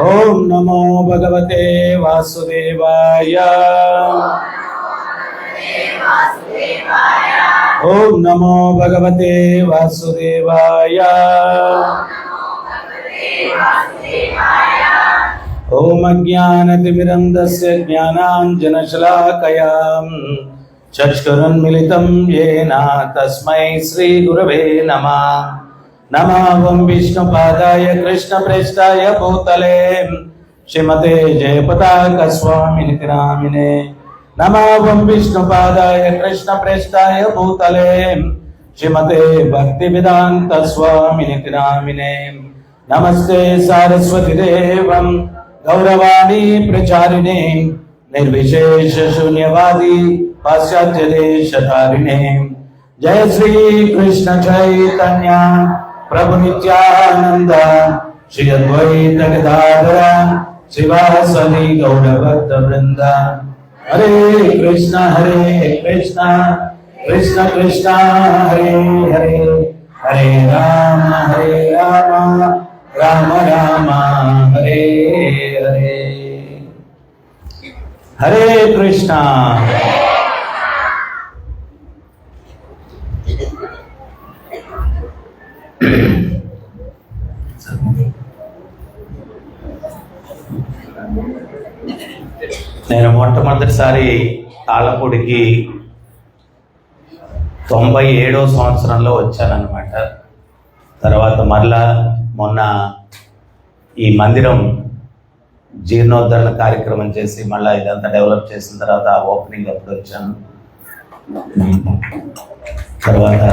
ఓం నమో భగవతే వాసుదేవాయ. ఓం నమో భగవతే వాసుదేవాయ. ఓం అజ్ఞానతిమిరంధస్య జ్ఞానాంజనశలాకయా చక్షురున్మిలితం యేన తస్మై శ్రీ గురవే నమః. నమః విష్ణుపాదాయ కృష్ణప్రేష్ఠాయ భూతలే శ్రీమతే జయపతాక స్వామినితి నామినే. నమః విష్ణుపాదాయ కృష్ణప్రేష్ఠాయ భూతలే శ్రీమతే భక్తివేదాంత స్వామినితి నామినే. నమస్తే సారస్వతి దేవం గౌరవాణి ప్రచారిణే నిర్విశేష శూన్యవాది పాశ్చాత్య దేశధారిణే. జయ శ్రీ కృష్ణ చైతన్య ప్రభు నిత్యానంద శ్రీ అద్వైత గదాధర శ్రీవాసవి గౌరభక్త వృంద. హరే కృష్ణ కృష్ణ కృష్ణ హరే హరే, హరే రామ రామ రామ హరే హరే. హరే కృష్ణ. నేను మొట్టమొదటిసారి తాళ్ళపూడికి 97వ సంవత్సరంలో వచ్చానన్నమాట. తర్వాత మరలా మొన్న ఈ మందిరం జీర్ణోద్ధరణ కార్యక్రమం చేసి మళ్ళీ ఇదంతా డెవలప్ చేసిన తర్వాత ఓపెనింగ్ అప్పుడు వచ్చాను. తర్వాత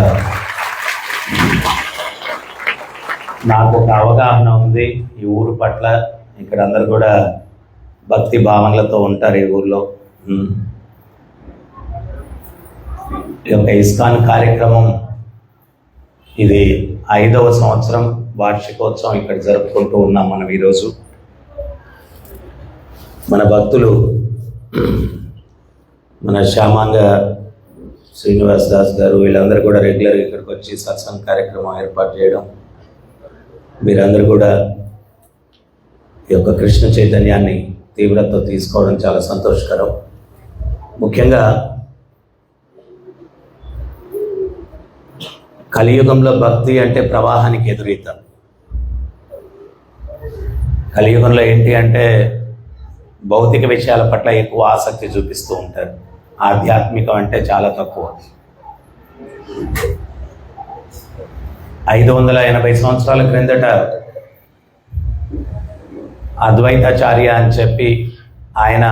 నాకు ఒక అవగాహన ఉంది ఈ ఊరు పట్ల. ఇక్కడ అందరు కూడా భక్తి భావనలతో ఉంటారు ఈ ఊర్లో. ఈ యొక్క ఇస్కాన్ కార్యక్రమం ఇది 5వ సంవత్సరం వార్షికోత్సవం ఇక్కడ జరుపుకుంటూ ఉన్నాం మనం ఈరోజు. మన భక్తులు మన శ్యామాంగ శ్రీనివాస్ దాస్ గారు వీళ్ళందరూ కూడా రెగ్యులర్గా ఇక్కడికి వచ్చి సత్సంగ కార్యక్రమం ఏర్పాటు చేయడం, మీరందరూ కూడా ఈ యొక్క కృష్ణ చైతన్యాన్ని తీవ్రతతో తీసుకోవడం చాలా సంతోషకరం. ముఖ్యంగా కలియుగంలో భక్తి అంటే ప్రవాహానికి ఎదురీత. కలియుగంలో ఏంటి అంటే భౌతిక విషయాల పట్ల ఎక్కువ ఆసక్తి చూపిస్తూ ఉంటారు, ఆధ్యాత్మికం అంటే చాలా తక్కువ. 580 సంవత్సరాల క్రిందట అద్వైతాచార్య అని చెప్పి ఆయన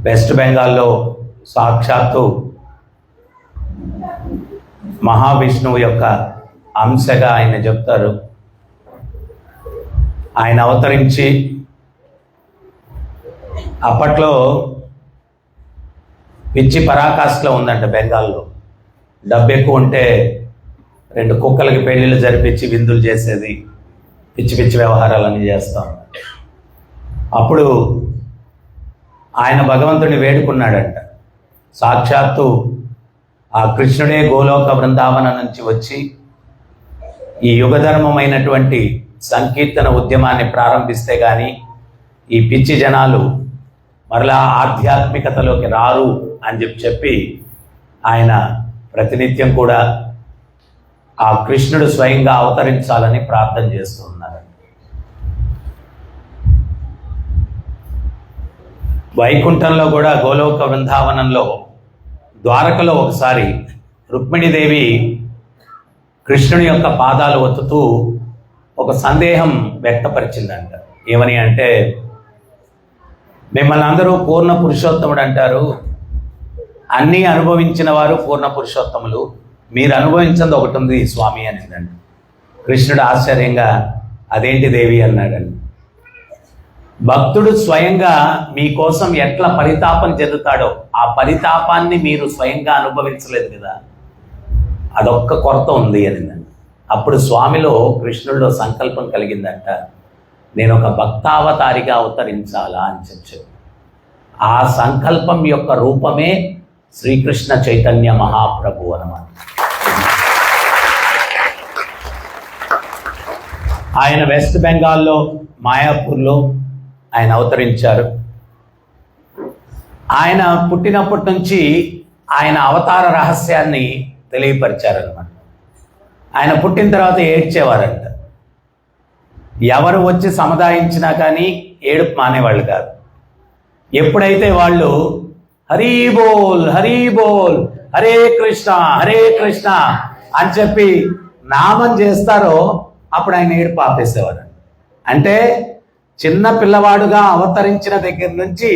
వెస్ట్ బెంగాల్లో సాక్షాత్తు మహావిష్ణువు యొక్క అంశగా ఆయన చెప్తారు. ఆయన అవతరించి అప్పట్లో పిచ్చి పరాకాష్ఠలో ఉందంట బెంగాల్లో. డబ్బు ఎక్కువ ఉంటే 2 కుక్కలకి పెళ్ళిళ్ళు జరిపించి విందులు చేసేది, పిచ్చి పిచ్చి వ్యవహారాలన్నీ చేస్తాం. అప్పుడు ఆయన భగవంతుడిని వేడుకున్నాడంట. సాక్షాత్తు ఆ కృష్ణుడే గోలోక బృందావనం నుంచి వచ్చి ఈ యుగధర్మమైనటువంటి సంకీర్తన ఉద్యమాన్ని ప్రారంభిస్తే కానీ ఈ పిచ్చి జనాలు మరలా ఆధ్యాత్మికతలోకి రారు అని చెప్పి ఆయన ప్రతినిత్యం కూడా ఆ కృష్ణుడు స్వయంగా అవతరించాలని ప్రార్థన చేస్తూ ఉన్నారు. వైకుంఠంలో కూడా గోలోక బృందావనంలో ద్వారకలో ఒకసారి రుక్మిణీదేవి కృష్ణుని యొక్క పాదాలు ఒత్తుతూ ఒక సందేహం వ్యక్తపరిచిందంట. ఏమని అంటే, మిమ్మల్ని అందరూ పూర్ణ పురుషోత్తముడు అంటారు, అన్నీ అనుభవించిన వారు పూర్ణ పురుషోత్తములు, మీరు అనుభవించింది ఒకటి ఉంది స్వామి అనిందండి. కృష్ణుడు ఆశ్చర్యంగా అదేంటి దేవి అన్నాడండి. భక్తుడు స్వయంగా మీకోసం ఎట్లా పరితాపం చెందుతాడో ఆ పరితాపాన్ని మీరు స్వయంగా అనుభవించలేదు కదా, అదొక్క కొరత ఉంది అనిందండి. అప్పుడు స్వామిలో కృష్ణుడిలో సంకల్పం కలిగిందంట, నేను ఒక భక్తావతారిగా అవతరించాలా అని చెప్పి. ఆ సంకల్పం యొక్క రూపమే శ్రీకృష్ణ చైతన్య మహాప్రభు అన్నమాట. ఆయన వెస్ట్ బెంగాల్లో మాయాపూర్లో ఆయన అవతరించారు. ఆయన పుట్టినప్పటి నుంచి ఆయన అవతార రహస్యాన్ని తెలియపరిచారనమాట. ఆయన పుట్టిన తర్వాత ఏడ్చేవారంట. ఎవరు వచ్చి సముదాయించినా కానీ ఏడుపు మానేవాళ్ళు కాదు. ఎప్పుడైతే వాళ్ళు హరి బోల్ హరి బోల్ హరే కృష్ణ అని చెప్పి నామం చేస్తారో అప్పుడు ఆయన ఏడుపు ఆపేసేవారు. అంటే చిన్న పిల్లవాడుగా అవతరించిన దగ్గర నుంచి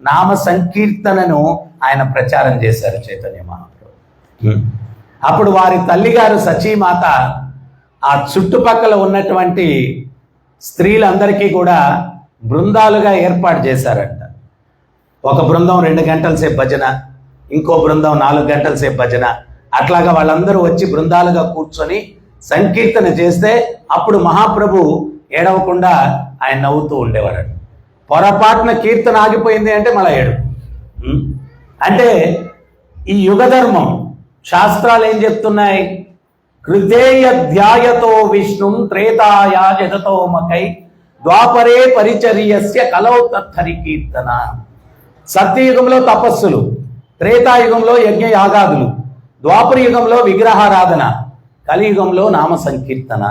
నామ సంకీర్తనను ఆయన ప్రచారం చేశారు చైతన్య మహాప్రభు. అప్పుడు వారి తల్లిగారు సచీమాత ఆ చుట్టుపక్కల ఉన్నటువంటి స్త్రీలందరికీ కూడా బృందాలుగా ఏర్పాటు చేశారంట. ఒక బృందం 2 గంటల సేపు భజన, ఇంకో బృందం 4 గంటల సేపు భజన, అట్లాగా వాళ్ళందరూ వచ్చి బృందాలుగా కూర్చొని సంకీర్తన చేస్తే అప్పుడు మహాప్రభు ఏడవకుండా ఆయన నవ్వుతూ ఉండేవారు. పొరపాటున కీర్తన ఆగిపోయింది అంటే మళ్ళీ ఏడు. అంటే ఈ యుగధర్మం శాస్త్రాలు ఏం చెప్తున్నాయి? కృతేయ ధ్యాయతో విష్ణుం త్రేతాయ జగతో మకై ద్వాపరే పరిచర్యస్య కలౌ తత్తరి కీర్తన. సత్యయుగంలో తపస్సులు, త్రేతాయుగంలో యజ్ఞ యాగాదులు, ద్వాపర యుగంలో విగ్రహారాధన, కలియుగంలో నామ సంకీర్తన.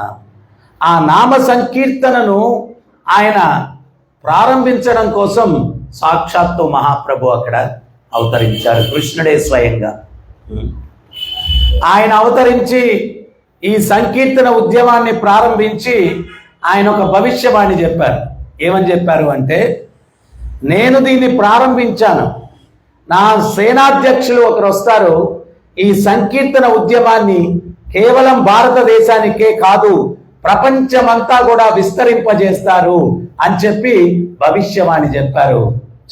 ఆ నామ సంకీర్తనను ఆయన ప్రారంభించడం కోసం సాక్షాత్తు మహాప్రభు అక్కడ అవతరించారు. కృష్ణుడే స్వయంగా ఆయన అవతరించి ఈ సంకీర్తన ఉద్యమాన్ని ప్రారంభించి ఆయన ఒక భవిష్యవాణి చెప్పారు. ఏమని చెప్పారు అంటే, నేను దీన్ని ప్రారంభించాను, నా సేనాధ్యక్షులు ఒకరు వస్తారు, ఈ సంకీర్తన ఉద్యమాన్ని కేవలం భారతదేశానికే కాదు ప్రపంచమంతా కూడా విస్తరింపజేస్తారు అని చెప్పి భవిష్యవాణి చెప్పారు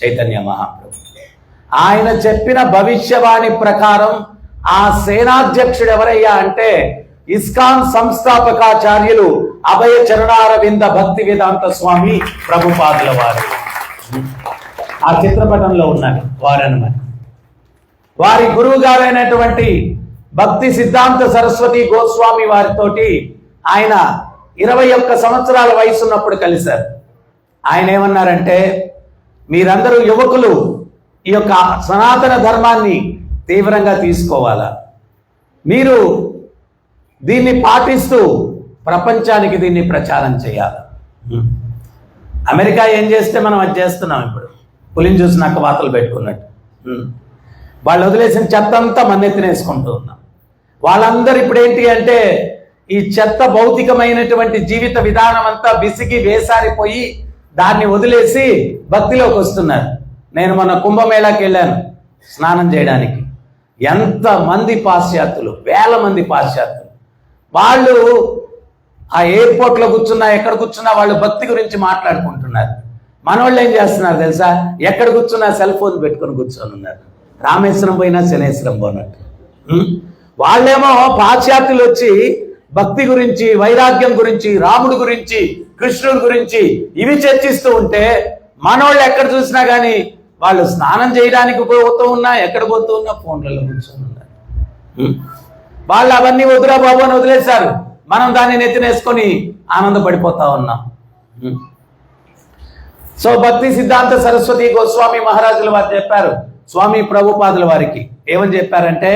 చైతన్య మహాప్రభు. ఆయన చెప్పిన భవిష్యవాణి ప్రకారం ఆ సేనాధ్యక్షుడు ఎవరయ్యా అంటే ఇస్కాన్ సంస్థాపకాచార్యులు అభయ చరణారవింద భక్తి వేదాంత స్వామి ప్రభుపాదుల వారు. ఆ చిత్రపటంలో ఉన్నారు వారన్నమాట. వారి గురువు గారైనటువంటి భక్తి సిద్ధాంత సరస్వతి గోస్వామి వారితోటి ఆయన 21 సంవత్సరాల వయసు ఉన్నప్పుడు కలిశారు. ఆయన ఏమన్నారంటే, మీరందరూ యువకులు ఈ యొక్క సనాతన ధర్మాన్ని తీవ్రంగా తీసుకోవాలా, మీరు దీన్ని పాటిస్తూ ప్రపంచానికి దీన్ని ప్రచారం చేయాలి. అమెరికా ఏం చేస్తే మనం అది చేస్తున్నాం. ఇప్పుడు పులిని చూసి నక్క వాతలు పెట్టుకున్నట్టు వాళ్ళు వదిలేసిన చెత్త అంతా మన్నెత్తినేసుకుంటూ ఉన్నాం. వాళ్ళందరూ ఇప్పుడు ఏంటి అంటే ఈ చెత్త భౌతికమైనటువంటి జీవిత విధానం అంతా విసిగి వేసారిపోయి దాన్ని వదిలేసి భక్తిలోకి వస్తున్నారు. నేను మొన్న కుంభమేళాకి వెళ్ళాను స్నానం చేయడానికి. ఎంతమంది పాశ్చాత్యులు, వేల మంది పాశ్చాత్యులు. వాళ్ళు ఆ ఎయిర్పోర్ట్లో కూర్చున్నా ఎక్కడ కూర్చున్నా వాళ్ళు భక్తి గురించి మాట్లాడుకుంటున్నారు. మనవాళ్ళు ఏం చేస్తున్నారు తెలుసా? ఎక్కడ కూర్చున్నా సెల్ ఫోన్ పెట్టుకొని కూర్చొని ఉన్నారు. రామేశ్వరం పోయినా శనేశ్వరం పోనట్టు. వాళ్ళేమో పాశ్చాత్యులు వచ్చి భక్తి గురించి, వైరాగ్యం గురించి, రాముడి గురించి, కృష్ణుడి గురించి ఇవి చర్చిస్తూ ఉంటే మనోళ్ళు ఎక్కడ చూసినా కానీ వాళ్ళు స్నానం చేయడానికి పోతూ ఉన్నా, ఎక్కడ పోతూ ఉన్నా ఫోన్లలో కూర్చొని ఉన్నారు. వాళ్ళు అవన్నీ వదిరా బాబు అని వదిలేశారు. మనం దాన్ని నెత్తినేసుకొని ఆనందపడిపోతా ఉన్నాం. సో భక్తి సిద్ధాంత సరస్వతి గోస్వామి మహారాజుల వారు చెప్పారు స్వామి ప్రభుపాదుల వారికి. ఏమని చెప్పారంటే,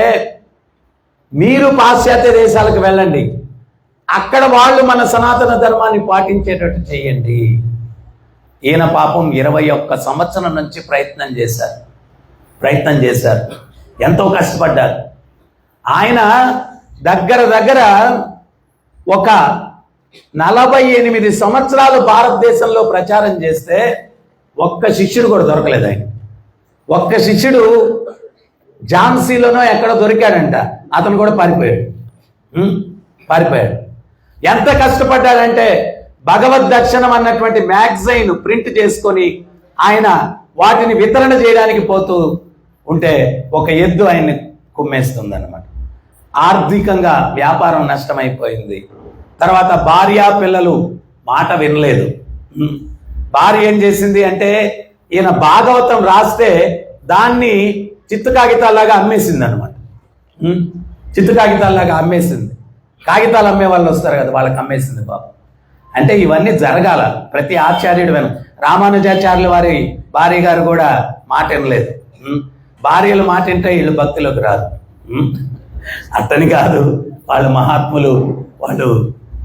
మీరు పాశ్చాత్య దేశాలకు వెళ్ళండి, అక్కడ వాళ్ళు మన సనాతన ధర్మాన్ని పాటించేటట్టు చేయండి. ఈయన పాపం 21 సంవత్సరం నుంచి ప్రయత్నం చేశారు. ఎంతో కష్టపడ్డారు. ఆయన దగ్గర ఒక 48 సంవత్సరాలు భారతదేశంలో ప్రచారం చేస్తే ఒక్క శిష్యుడు కూడా దొరకలేదు. ఆయన ఒక్క శిష్యుడు ఝాన్సీలోనో ఎక్కడ దొరికాడంట. అతను కూడా పారిపోయాడు. ఎంత కష్టపడ్డాడంటే భగవద్ దర్శనం అన్నటువంటి మ్యాగజైన్ ప్రింట్ చేసుకొని ఆయన వాటిని వితరణ చేయడానికి పోతూ ఉంటే ఒక ఎద్దు ఆయన్ని కుమ్మేస్తుంది అన్నమాట. ఆర్థికంగా వ్యాపారం నష్టమైపోయింది. తర్వాత భార్య పిల్లలు మాట వినలేదు. భార్య ఏం చేసింది అంటే, ఈయన భాగవతం రాస్తే దాన్ని చిత్తు కాగితాల్లాగా అమ్మేసింది అనమాట. చిత్తు కాగితాల్లాగా అమ్మేసింది. కాగితాలు అమ్మే వాళ్ళు వస్తారు కదా, వాళ్ళకి అమ్మేసింది బాబు. అంటే ఇవన్నీ జరగాల. ప్రతి ఆచార్యుడు రామానుజాచార్యుల వారి భార్య గారు కూడా మాట వినలేదు. భార్యలు మాట వింటే వీళ్ళు భక్తిలోకి రాదు. అతని కాదు, వాళ్ళు మహాత్ములు, వాళ్ళు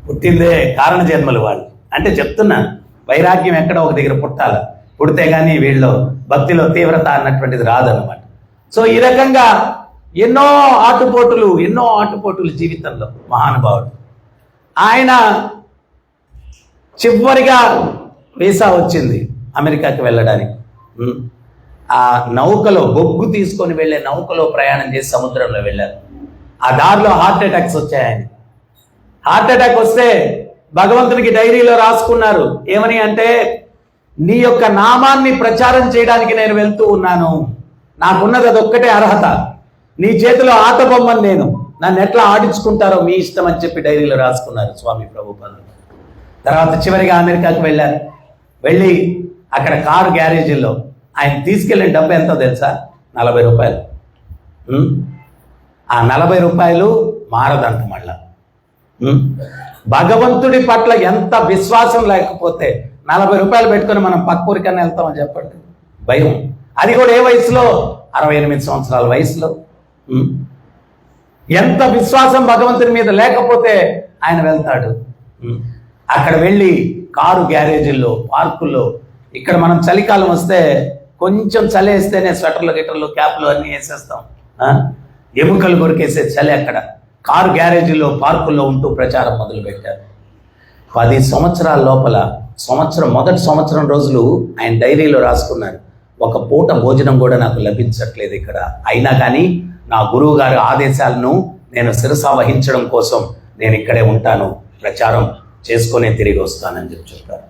పుట్టిందే కారణ జన్మలు వాళ్ళు. అంటే చెప్తున్నాను, వైరాగ్యం ఎక్కడ ఒక దగ్గర పుట్టాల, పుడితే కానీ వీళ్ళు భక్తిలో తీవ్రత అన్నటువంటిది రాదన్నమాట. సో ఈ రకంగా ఎన్నో ఆటుపోటులు జీవితంలో మహానుభావుడు. ఆయన చివరిగా వీసా వచ్చింది అమెరికాకి వెళ్ళడానికి. ఆ నౌకలో, బొగ్గు తీసుకొని వెళ్ళే నౌకలో ప్రయాణం చేసి సముద్రంలో వెళ్ళారు. ఆ దారిలో హార్ట్ అటాక్స్ వచ్చాయి ఆయన. హార్ట్ అటాక్ వస్తే భగవంతునికి డైరీలో రాసుకున్నారు. ఏమని అంటే, నీ యొక్క నామాన్ని ప్రచారం చేయడానికి నేను వెళ్తూ ఉన్నాను, నాకున్నది అదొక్కటే అర్హత, నీ చేతిలో ఆట బొమ్మని నేను, నన్ను ఎట్లా ఆడించుకుంటారో మీ ఇష్టం అని చెప్పి డైరీలో రాసుకున్నారు స్వామి ప్రభుపాదులు. తర్వాత చివరిగా అమెరికాకు వెళ్ళారు. వెళ్ళి అక్కడ కారు గ్యారేజీలో ఆయన తీసుకెళ్ళిన డబ్బు ఎంతో తెలుసా? 40 రూపాయలు. ఆ 40 రూపాయలు మారదంట మళ్ళా. భగవంతుడి పట్ల ఎంత విశ్వాసం లేకపోతే 40 రూపాయలు పెట్టుకొని మనం పక్క ఊరికన్నా వెళ్తామని చెప్పండి. భయం. అది కూడా ఏ వయసులో? 68 సంవత్సరాల వయసులో. ఎంత విశ్వాసం భగవంతుని మీద లేకపోతే ఆయన వెళ్తాడు. అక్కడ వెళ్ళి కారు గ్యారేజీల్లో, పార్కుల్లో, ఇక్కడ మనం చలికాలం వస్తే కొంచెం చలి వేస్తేనే స్వెటర్లు గిటర్లు క్యాప్లు అన్నీ వేసేస్తాం, ఎముకలు కొరికేసే చలి. అక్కడ కారు గ్యారేజీల్లో, పార్కుల్లో ఉంటూ ప్రచారం మొదలుపెట్టారు. 10 సంవత్సరాల లోపల, మొదటి సంవత్సరం రోజులు ఆయన డైరీలో రాసుకున్నారు, ఒక పూట భోజనం కూడా నాకు లభించట్లేదు ఇక్కడ, అయినా కానీ నా గురువు గారి ఆదేశాలను నేను శిరస వహించడం కోసం నేను ఇక్కడే ఉంటాను, ప్రచారం చేసుకునే తిరిగి వస్తానని చెప్పారు.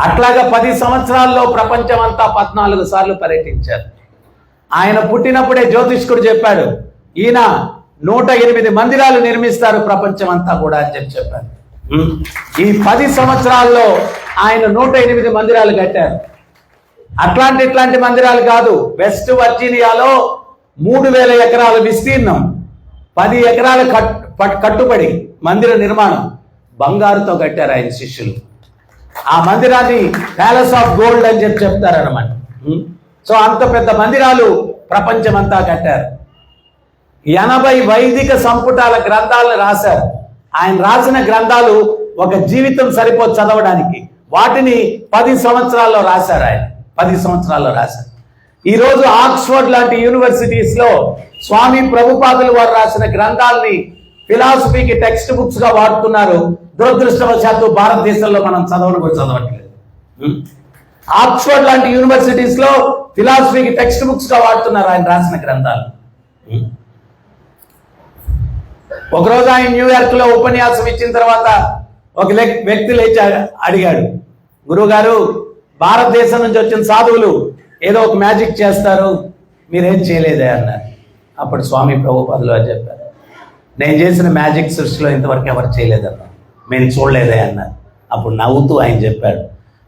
అట్లాగా 10 సంవత్సరాల్లో ప్రపంచం అంతా 14 సార్లు పర్యటించారు. ఆయన పుట్టినప్పుడే జ్యోతిష్కుడు చెప్పాడు, ఈయన 108 మందిరాలు నిర్మిస్తారు ప్రపంచం అంతా కూడా అని చెప్పారు. ఈ 10 సంవత్సరాల్లో ఆయన 108 మందిరాలు కట్టారు. ఇట్లాంటి మందిరాలు కాదు, వెస్ట్ వర్జీనియాలో 3000 ఎకరాల విస్తీర్ణం, 10 ఎకరాల కట్టుబడి మందిర నిర్మాణం బంగారుతో కట్టారు ఆయన శిష్యులు. ఆ మందిరాన్ని ప్యాలెస్ ఆఫ్ గోల్డ్ అని చెప్తారన్నమాట. సో అంత పెద్ద మందిరాలు ప్రపంచమంతా కట్టారు. 80 వైదిక సంపుటాల గ్రంథాలను రాశారు. ఆయన రాసిన గ్రంథాలు ఒక జీవితం సరిపోదు చదవడానికి, వాటిని 10 సంవత్సరాల్లో రాశారు ఆయన. 10 సంవత్సరాల్లో రాశారు. ఈరోజు ఆక్స్ఫర్డ్ లాంటి యూనివర్సిటీస్లో స్వామి ప్రభుపాదులు వారు రాసిన గ్రంథాలని ఫిలాసఫీకి టెక్స్ట్ బుక్స్ గా వాడుతున్నారు. దురదృష్టవశాత్తు భారతదేశంలో మనం చదవట్లేదు. ఆక్స్ఫర్డ్ లాంటి యూనివర్సిటీస్ లో ఫిలాసఫీకి టెక్స్ట్ బుక్స్ గా వాడుతున్నారు ఆయన రాసిన గ్రంథాలు. ఒకరోజు ఆయన న్యూయార్క్ లో ఉపన్యాసం ఇచ్చిన తర్వాత ఒక వ్యక్తి లేచి అడిగాడు, గురువుగారు, భారతదేశం నుంచి వచ్చిన సాధువులు ఏదో ఒక మ్యాజిక్ చేస్తారు, మీరేం చేయలేదే అన్నారు. అప్పుడు స్వామి ప్రభుపాదులు అని చెప్పారు, నేను చేసిన మ్యాజిక్ సృష్టిలో ఇంతవరకు ఎవరు చేయలేదన్నా, మేము చూడలేదే అన్నారు. అప్పుడు నవ్వుతూ ఆయన చెప్పాడు,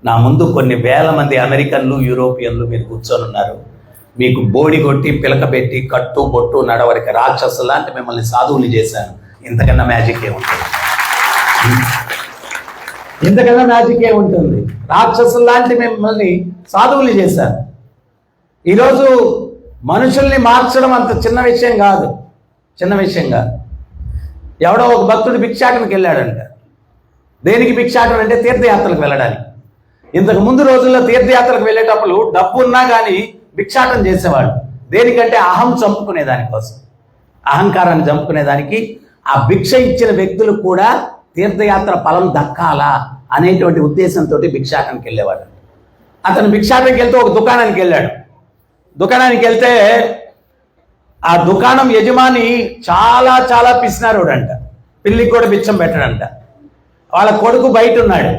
నా ముందు కొన్ని వేల మంది అమెరికన్లు, యూరోపియన్లు మీరు కూర్చొని ఉన్నారు, మీకు బోడి కొట్టి పిలక పెట్టి కట్టు బొట్టు నడవరికి రాక్షసు లాంటి మిమ్మల్ని సాధువులు చేశాను, ఇంతకన్నా మ్యాజిక్ ఏముంటుంది? ఇంతకన్నా మ్యాజిక్ ఏముంటుంది? రాక్షసులు లాంటి మిమ్మల్ని సాధువులు చేశారు. ఈరోజు మనుషుల్ని మార్చడం అంత చిన్న విషయం కాదు. ఎవడో ఒక భక్తుడు భిక్షాటనకి వెళ్ళాడంట. దేనికి భిక్షాటన అంటే తీర్థయాత్రలకు వెళ్ళడానికి. ఇంతకు ముందు రోజుల్లో తీర్థయాత్రకు వెళ్ళేటప్పుడు డబ్బు ఉన్నా కానీ భిక్షాటన చేసేవాడు. దేనికంటే అహం చంపుకునే దానికోసం, అహంకారాన్ని చంపుకునేదానికి. ఆ భిక్ష ఇచ్చిన వ్యక్తులు కూడా తీర్థయాత్ర ఫలం దక్కాలా అనేటువంటి ఉద్దేశంతో భిక్షాటనకి వెళ్ళేవాడు. అతను భిక్షాటనకి వెళ్తే ఒక దుకాణానికి వెళ్ళాడు. దుకాణానికి వెళ్తే ఆ దుకాణం యజమాని చాలా చాలా పిసినారోడంట, పిల్లికి కూడా బిచ్చం పెట్టడంట. వాళ్ళ కొడుకు బయట ఉన్నాడు.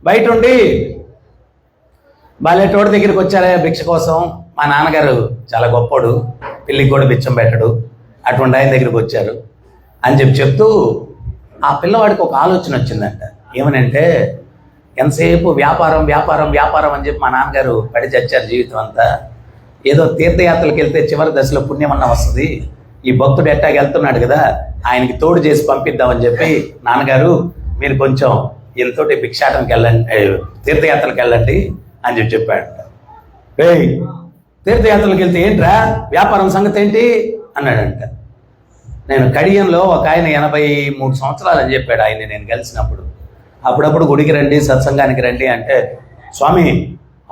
బయట ఉండి, బాలేటోడి దగ్గరికి వచ్చారా భిక్ష కోసం, మా నాన్నగారు చాలా గొప్పోడు, పిల్లికి కూడా బిచ్చం పెట్టడు, అటువంటి ఆయన దగ్గరికి వచ్చారు అని చెప్తూ ఆ పిల్లవాడికి ఒక ఆలోచన వచ్చిందంట. ఏమనంటే, ఎంతసేపు వ్యాపారం వ్యాపారం వ్యాపారం అని చెప్పి మా నాన్నగారు పడి చచ్చారు జీవితం అంతా, ఏదో తీర్థయాత్రలకు వెళ్తే చివరి దశలో పుణ్యమన్నా వస్తుంది, ఈ భక్తుడు ఎట్టాగ వెళ్తున్నాడు కదా, ఆయనకి తోడు చేసి పంపిద్దామని చెప్పి నాన్నగారు మీరు కొంచెం ఇంతోటి భిక్షాటనకి వెళ్ళండి, తీర్థయాత్రలకు వెళ్ళండి అని చెప్పాడు. ఏయ్, తీర్థయాత్రలకు వెళ్తే ఏంట్రా వ్యాపారం సంగతి ఏంటి అన్నాడంట. నేను కడియంలో ఒక ఆయన 83 సంవత్సరాలు అని చెప్పాడు ఆయన నేను కలిసినప్పుడు. అప్పుడప్పుడు గుడికి రండి, సత్సంగానికి రండి అంటే, స్వామి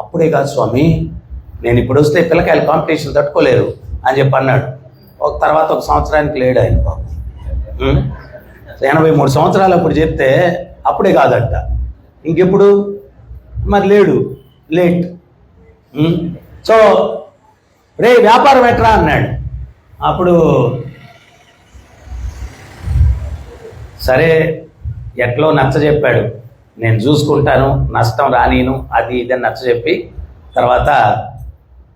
అప్పుడే కాదు స్వామి, నేను ఇప్పుడు వస్తే పిల్లకాయల కాంపిటీషన్ తట్టుకోలేరు అని చెప్పి అన్నాడు. ఒక తర్వాత ఒక సంవత్సరానికి లేడు ఆయన. 83 సంవత్సరాలు అప్పుడు చెప్తే అప్పుడే కాదంట, ఇంకెప్పుడు మరి లేడు, లేట్. సో రే వ్యాపారం ఎట్రా అన్నాడు. అప్పుడు సరే ఎట్లో నచ్చ చెప్పాడు, నేను చూసుకుంటాను, నష్టం రానీను, అది ఇదని నచ్చ చెప్పి తర్వాత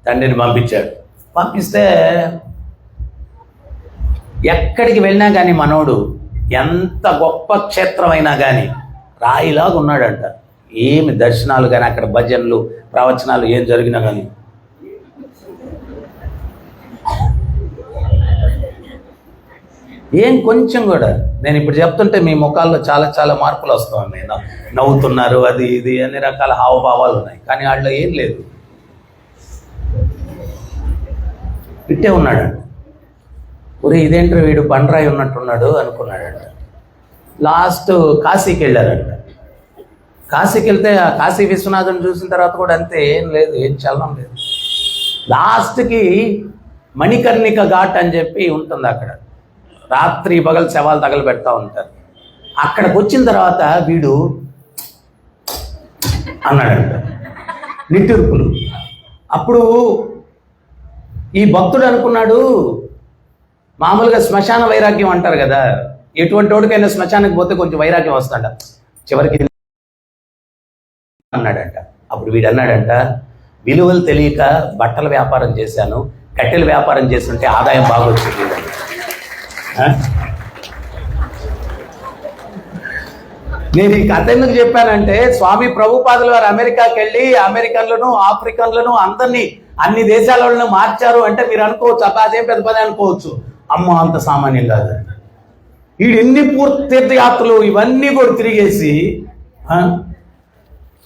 తండ్రిని పంపించాడు. పంపిస్తే ఎక్కడికి వెళ్ళినా కానీ మనోడు ఎంత గొప్ప క్షేత్రమైనా కానీ రాయిలాగా ఉన్నాడంట. ఏమి దర్శనాలు కానీ అక్కడ భజనలు ప్రవచనాలు ఏం జరిగినా కానీ ఏం కొంచెం కూడా, నేను ఇప్పుడు చెప్తుంటే మీ ముఖాల్లో చాలా చాలా మార్పులు వస్తూ ఉన్నాయి. నవ్వుతున్నారు, అది ఇది అన్ని రకాల హావభావాలు ఉన్నాయి, కానీ వాళ్ళలో ఏం లేదు. ఇట్టే ఉన్నాడంట. ఒరే ఇదేంటి వీడు బండరాయి ఉన్నట్టున్నాడు అనుకున్నాడంట. లాస్ట్ కాశీకి వెళ్ళారంట. కాశీకి వెళ్తే ఆ కాశీ విశ్వనాథుని చూసిన తర్వాత కూడా అంతే, ఏం లేదు, ఏం చలనం లేదు. లాస్ట్కి మణికర్ణిక ఘాట్ అని చెప్పి ఉంటుంది అక్కడ, రాత్రి పగలు శవాలు తగలబెడతా ఉంటారు. అక్కడికి వచ్చిన తర్వాత వీడు అన్నాడంట, నిట్టూర్పులు. అప్పుడు ఈ భక్తుడు అనుకున్నాడు, మామూలుగా శ్మశాన వైరాగ్యం అంటారు కదా, ఎటువంటి వాడికైనా శ్మశానానికి పోతే కొంచెం వైరాగ్యం వస్తాడ, చివరికి అన్నాడంట. అప్పుడు వీడు అన్నాడంట, విలువలు తెలియక బట్టల వ్యాపారం చేశాను, కట్టెల వ్యాపారం చేస్తుంటే ఆదాయం బాగా వచ్చింది. నేను ఈ కథ ఎందుకు చెప్పానంటే, స్వామి ప్రభుపాదుల వారు అమెరికాకి వెళ్ళి అమెరికన్లను ఆఫ్రికన్లను అందరినీ అన్ని దేశాలను మార్చారు అంటే మీరు అనుకోవచ్చు అబ్బా అదేం పెద్ద పని అనుకోవచ్చు. అమ్మ అంత సామాన్యం కాదు. వీడు ఎన్ని పూర్తి తీర్థయాత్రలు ఇవన్నీ కూడా తిరిగేసి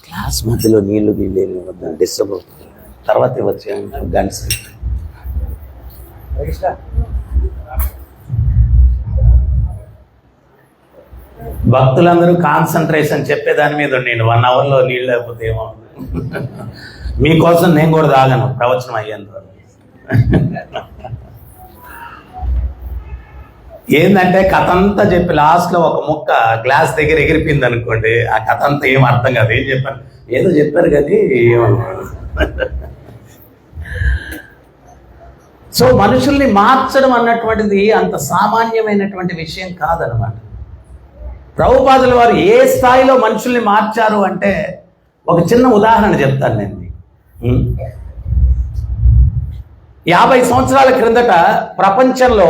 క్లాస్ మధ్యలో నీళ్లు గీళ్ళు డిస్టర్బ్ అవుతుంది, తర్వాత వచ్చే గంట భక్తులందరూ కాన్సన్ట్రేషన్ చెప్పేదాని మీద నేను 1 అవర్లో నీళ్ళు లేకపోతే ఏమో. మీకోసం నేను కూడా తాగను ప్రవచనం అయ్యేంత. ఏంటంటే కథ అంతా చెప్పి లాస్ట్లో ఒక ముక్క గ్లాస్ దగ్గర ఎగిరిపోయింది అనుకోండి, ఆ కథ అంతా ఏం అర్థం కాదు. ఏం చెప్పారు, ఏదో చెప్పారు కానీ ఏమన్నారు. సో మనుషుల్ని మార్చడం అన్నటువంటిది అంత సామాన్యమైనటువంటి విషయం కాదనమాట. ప్రభుపాదుల వారు ఏ స్థాయిలో మనుషుల్ని మార్చారు అంటే ఒక చిన్న ఉదాహరణ చెప్తాను నేను. 50 సంవత్సరాల క్రిందట ప్రపంచంలో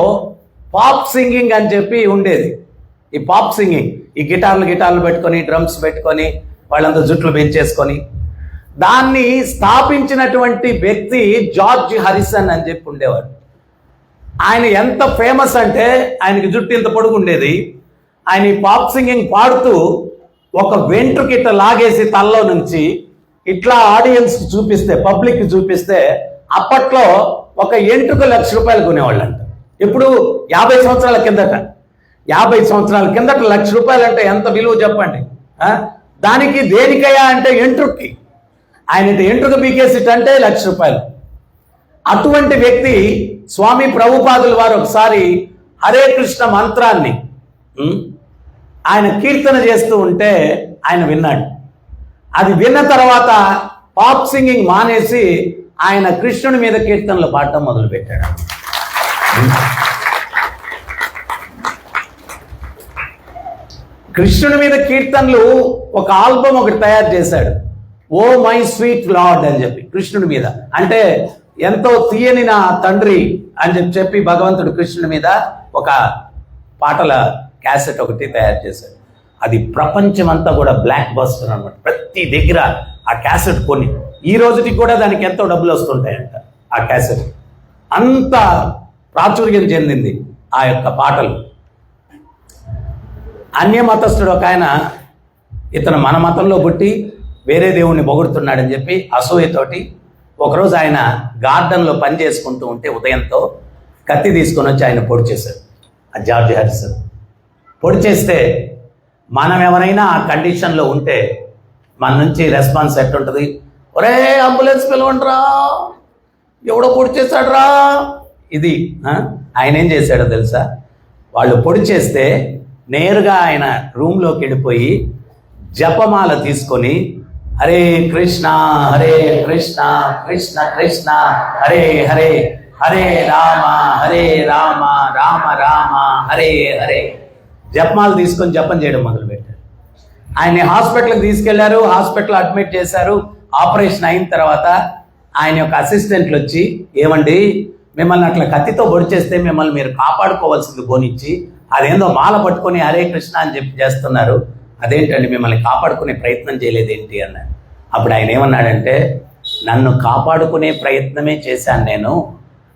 పాప్ సింగింగ్ అని చెప్పి ఉండేది. ఈ పాప్ సింగింగ్, ఈ గిటార్లు పెట్టుకొని, డ్రమ్స్ పెట్టుకొని, వాళ్ళంతా జుట్లు పెంచేసుకొని, దాన్ని స్థాపించినటువంటి వ్యక్తి జార్జ్ హారిసన్ అని చెప్పి ఉండేవాడు. ఆయన ఎంత ఫేమస్ అంటే ఆయనకి జుట్టు ఇంత పొడుగు ఉండేది. ఆయన ఈ పాప్ సింగింగ్ పాడుతూ ఒక వెంట్రుకి ఇట్లా లాగేసి తలలో నుంచి ఇట్లా ఆడియన్స్కి చూపిస్తే, పబ్లిక్కి చూపిస్తే అప్పట్లో ఒక ఎంట్రుకు ₹1,00,000 కొనేవాళ్ళంట. ఇప్పుడు 50 సంవత్సరాల కిందట, 50 సంవత్సరాల కిందట ₹1,00,000 అంటే ఎంత విలువ చెప్పండి. దానికి దేనికయ్యా అంటే ఎంట్రుక్కి. ఆయన ఎంట్రుక పీకేసిట్ అంటే ₹1,00,000. అటువంటి వ్యక్తి స్వామి ప్రభుపాదుల వారు ఒకసారి హరే కృష్ణ మంత్రాన్ని ఆయన కీర్తన చేస్తూ ఉంటే ఆయన విన్నాడు. అది విన్న తర్వాత పాప్ సింగింగ్ మానేసి ఆయన కృష్ణుని మీద కీర్తనలు పాడటం మొదలుపెట్టాడు. కృష్ణుని మీద కీర్తనలు ఒక ఆల్బమ్ ఒకటి తయారు చేశాడు, ఓ మై స్వీట్ లార్డ్ అని చెప్పి. కృష్ణుని మీద అంటే ఎంతో తీయని నా తండ్రి అని చెప్పి భగవంతుడు కృష్ణుని మీద ఒక పాటల క్యాసెట్ ఒకటి తయారు చేశాడు. అది ప్రపంచమంతా కూడా బ్లాక్ బస్టర్ అనమాట. ప్రతి దగ్గర ఆ క్యాసెట్ కొని, ఈ రోజుకి కూడా దానికి ఎంతో డబ్బులు వస్తుంటాయంట. ఆ క్యాసెట్ అంత ప్రాచుర్యం చెందింది ఆ యొక్క పాటలు. అన్యమతస్థుడు ఒక ఆయన ఇతను మన మతంలో పుట్టి వేరే దేవుణ్ణి పొగుడుతున్నాడని చెప్పి అసూయతోటి ఒకరోజు ఆయన గార్డెన్లో పని చేసుకుంటూ ఉంటే ఉదయంతో కత్తి తీసుకొని వచ్చి ఆయన పొడి చేశారు. ఆ జార్జ్ హ్యారిసన్ పొడి చేస్తే మనం ఎవరైనా ఆ కండిషన్లో ఉంటే మన నుంచి రెస్పాన్స్ ఎట్టుంటుంది? ఒరే అంబులెన్స్ పిలవండిరా, ఎవడో పొడి చేశాడురా. ఇది ఆయన ఏం చేశాడో తెలుసా? వాళ్ళు పొడి చేస్తే నేరుగా ఆయన రూమ్లోకి వెళ్ళిపోయి జపమాల తీసుకొని హరే కృష్ణ హరే కృష్ణ కృష్ణ కృష్ణ హరే హరే హరే రామ రామ రామ హరే హరే జపమాల తీసుకొని జపం చేయడం మొదలుపెట్టారు. ఆయన్ని హాస్పిటల్కి తీసుకెళ్లారు, హాస్పిటల్ అడ్మిట్ చేశారు. ఆపరేషన్ అయిన తర్వాత ఆయన యొక్క అసిస్టెంట్లు వచ్చి, ఏమండి మిమ్మల్ని అట్లా కత్తితో పొడి చేస్తే మిమ్మల్ని మీరు కాపాడుకోవాల్సింది పోనిచ్చి అదేందో మాల పట్టుకొని హరే కృష్ణ అని చెప్పి చేస్తున్నారు, అదేంటండి మిమ్మల్ని కాపాడుకునే ప్రయత్నం చేయలేదేంటి అన్నాడు. అప్పుడు ఆయన ఏమన్నాడంటే, నన్ను కాపాడుకునే ప్రయత్నమే చేశాను నేను.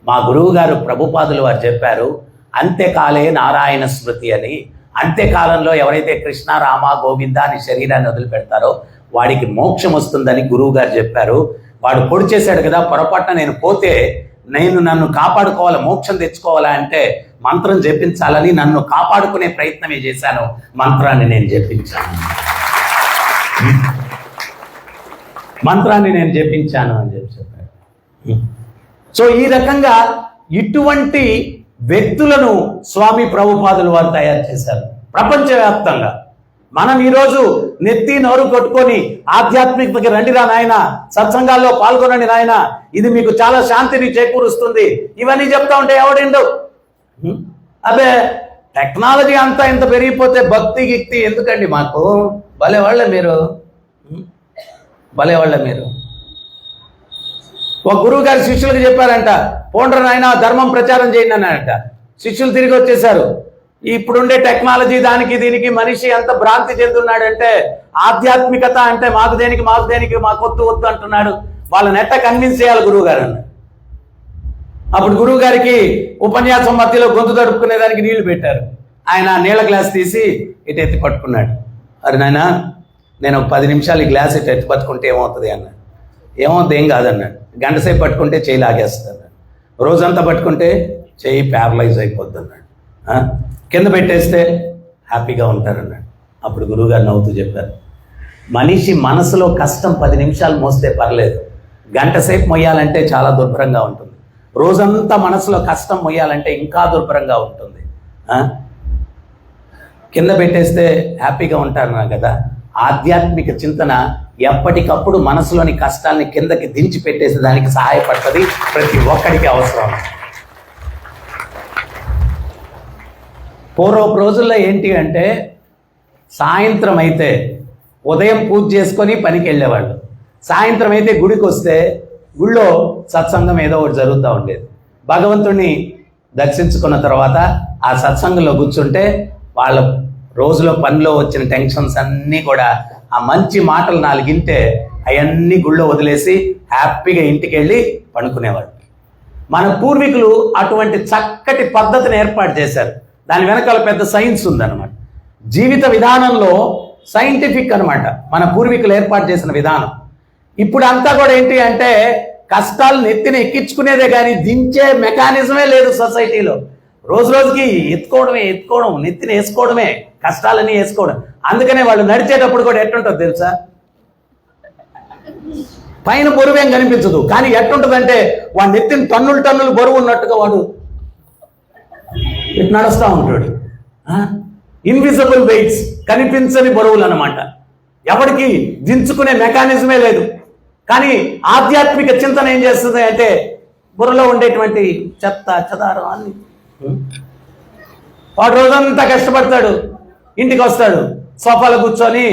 మా గురువు గారు ప్రభుపాదులు వారు చెప్పారు, అంత్యకాలే నారాయణ స్మృతి అని. అంత్యకాలంలో ఎవరైతే కృష్ణ రామ గోవింద అని శరీరాన్ని వదిలిపెడతారో వాడికి మోక్షం వస్తుందని గురువు గారు చెప్పారు. వాడు పొడి చేశాడు కదా, పొరపాటున నేను పోతే నన్ను కాపాడుకోవాలి, మోక్షం తెచ్చుకోవాలా అంటే మంత్రం జపించాలని నన్ను కాపాడుకునే ప్రయత్నమే చేశాను, మంత్రాన్ని నేను జపించాను అని చెప్పారు. సో ఈ రకంగా ఇటువంటి వ్యక్తులను స్వామి ప్రభుపాదులు వారు తయారు చేశారు ప్రపంచవ్యాప్తంగా. మనం ఈరోజు నెత్తి నోరు కొట్టుకొని ఆధ్యాత్మికతకి రండిరా నాయన, సత్సంగాల్లో పాల్గొనండి నాయన, ఇది మీకు చాలా శాంతిని చేకూరుస్తుంది, ఇవన్నీ చెప్తా ఉంటే ఎవడిండు? అదే టెక్నాలజీ అంతా ఇంత పెరిగిపోతే భక్తి గిక్తి ఎందుకండి మాకు? భలేవాళ్ళే మీరు. ఒక గురువు గారి శిష్యులకు చెప్పారంట, పోండ్ర నాయన ధర్మం ప్రచారం చేయండి అన్నారంట. శిష్యులు తిరిగి వచ్చేసారు. ఇప్పుడుండే టెక్నాలజీ దానికి దీనికి మనిషి ఎంత భ్రాంతి చెందున్నాడంటే, ఆధ్యాత్మికత అంటే మాకు దేనికి మాకు వద్దు అంటున్నాడు. వాళ్ళని ఎట్ట కన్విన్స్ చేయాలి గురువు గారు అన్న. అప్పుడు గురువు గారికి ఉపన్యాసం మధ్యలో గొంతు తడుపుకునేదానికి నీళ్లు పెట్టారు. ఆయన నీళ్ళ గ్లాస్ తీసి ఇటు ఎత్తి పట్టుకున్నాడు. అరే నాయన, నేను 10 నిమిషాలు ఈ గ్లాస్ ఇటు ఎత్తి పట్టుకుంటే ఏమవుతుంది అన్నాడు. ఏమవుతుంది, ఏం కాదన్నాడు. గంట సేపు పట్టుకుంటే చేయి లాగేస్తుంది అన్నాడు. రోజంతా పట్టుకుంటే చేయి ప్యారలైజ్ అయిపోద్ది అన్నాడు. కింద పెట్టేస్తే హ్యాపీగా ఉంటారన్నాడు. అప్పుడు గురువుగారు నవ్వుతూ చెప్పారు, మనిషి మనసులో కష్టం 10 నిమిషాలు మోస్తే పర్లేదు, గంట సేపు మొయ్యాలంటే చాలా దుర్భరంగా ఉంటుంది. రోజంతా మనసులో కష్టం మొయ్యాలంటే ఇంకా దుర్భరంగా ఉంటుంది. కింద పెట్టేస్తే హ్యాపీగా ఉంటారన్నా కదా. ఆధ్యాత్మిక చింతన ఎప్పటికప్పుడు మనసులోని కష్టాన్ని కిందకి దించి పెట్టేసి దానికి సహాయపడుతుంది. ప్రతి ఒక్కడికి అవసరం. పూర్వపు రోజుల్లో ఏంటి అంటే, సాయంత్రం అయితే ఉదయం పూజ చేసుకొని పనికి వెళ్ళేవాళ్ళు, సాయంత్రం అయితే గుడికి వస్తే గుళ్ళో సత్సంగం ఏదో ఒకటి జరుగుతూ ఉండేది. భగవంతుడిని దర్శించుకున్న తర్వాత ఆ సత్సంగంలో కూర్చుంటే వాళ్ళ రోజులో పనిలో వచ్చిన టెన్షన్స్ అన్నీ కూడా ఆ మంచి మాటలు 4 వింటే అవన్నీ గుళ్ళో వదిలేసి హ్యాపీగా ఇంటికి వెళ్ళి పడుకునేవాళ్ళు. మన పూర్వీకులు అటువంటి చక్కటి పద్ధతిని ఏర్పాటు చేశారు. దాని వెనకాల పెద్ద సైన్స్ ఉందన్నమాట. జీవిత విధానంలో సైంటిఫిక్ అనమాట మన పూర్వీకులు ఏర్పాటు చేసిన విధానం. ఇప్పుడు అంతా కూడా ఏంటి అంటే, కష్టాలు నెత్తిని ఎక్కించుకునేదే కానీ దించే మెకానిజమే లేదు సొసైటీలో. రోజు రోజుకి ఎత్తుకోవడం నెత్తిని వేసుకోవడమే, కష్టాలన్నీ వేసుకోవడం. అందుకనే వాళ్ళు నడిచేటప్పుడు కూడా ఎట్టుంటుంది తెలుసా? పైన బరువేం కనిపించదు, కానీ ఎట్టుంటుందంటే వాడు నెత్తిని టన్నులు బరువు ఉన్నట్టుగా వాడు ఇటు నడుస్తూ ఉంటాడు. ఇన్విజిబుల్ వెయిట్స్, కనిపించని బరువులు అన్నమాట. ఎవరికి దించుకునే మెకానిజమే లేదు. కానీ ఆధ్యాత్మిక చింతన ఏం చేస్తుంది అంటే, బుర్రలో ఉండేటువంటి చెత్త చెదారం అన్ని, వాడు రోజంతా కష్టపడతాడు, ఇంటికి వస్తాడు, సోఫాలో కూర్చొని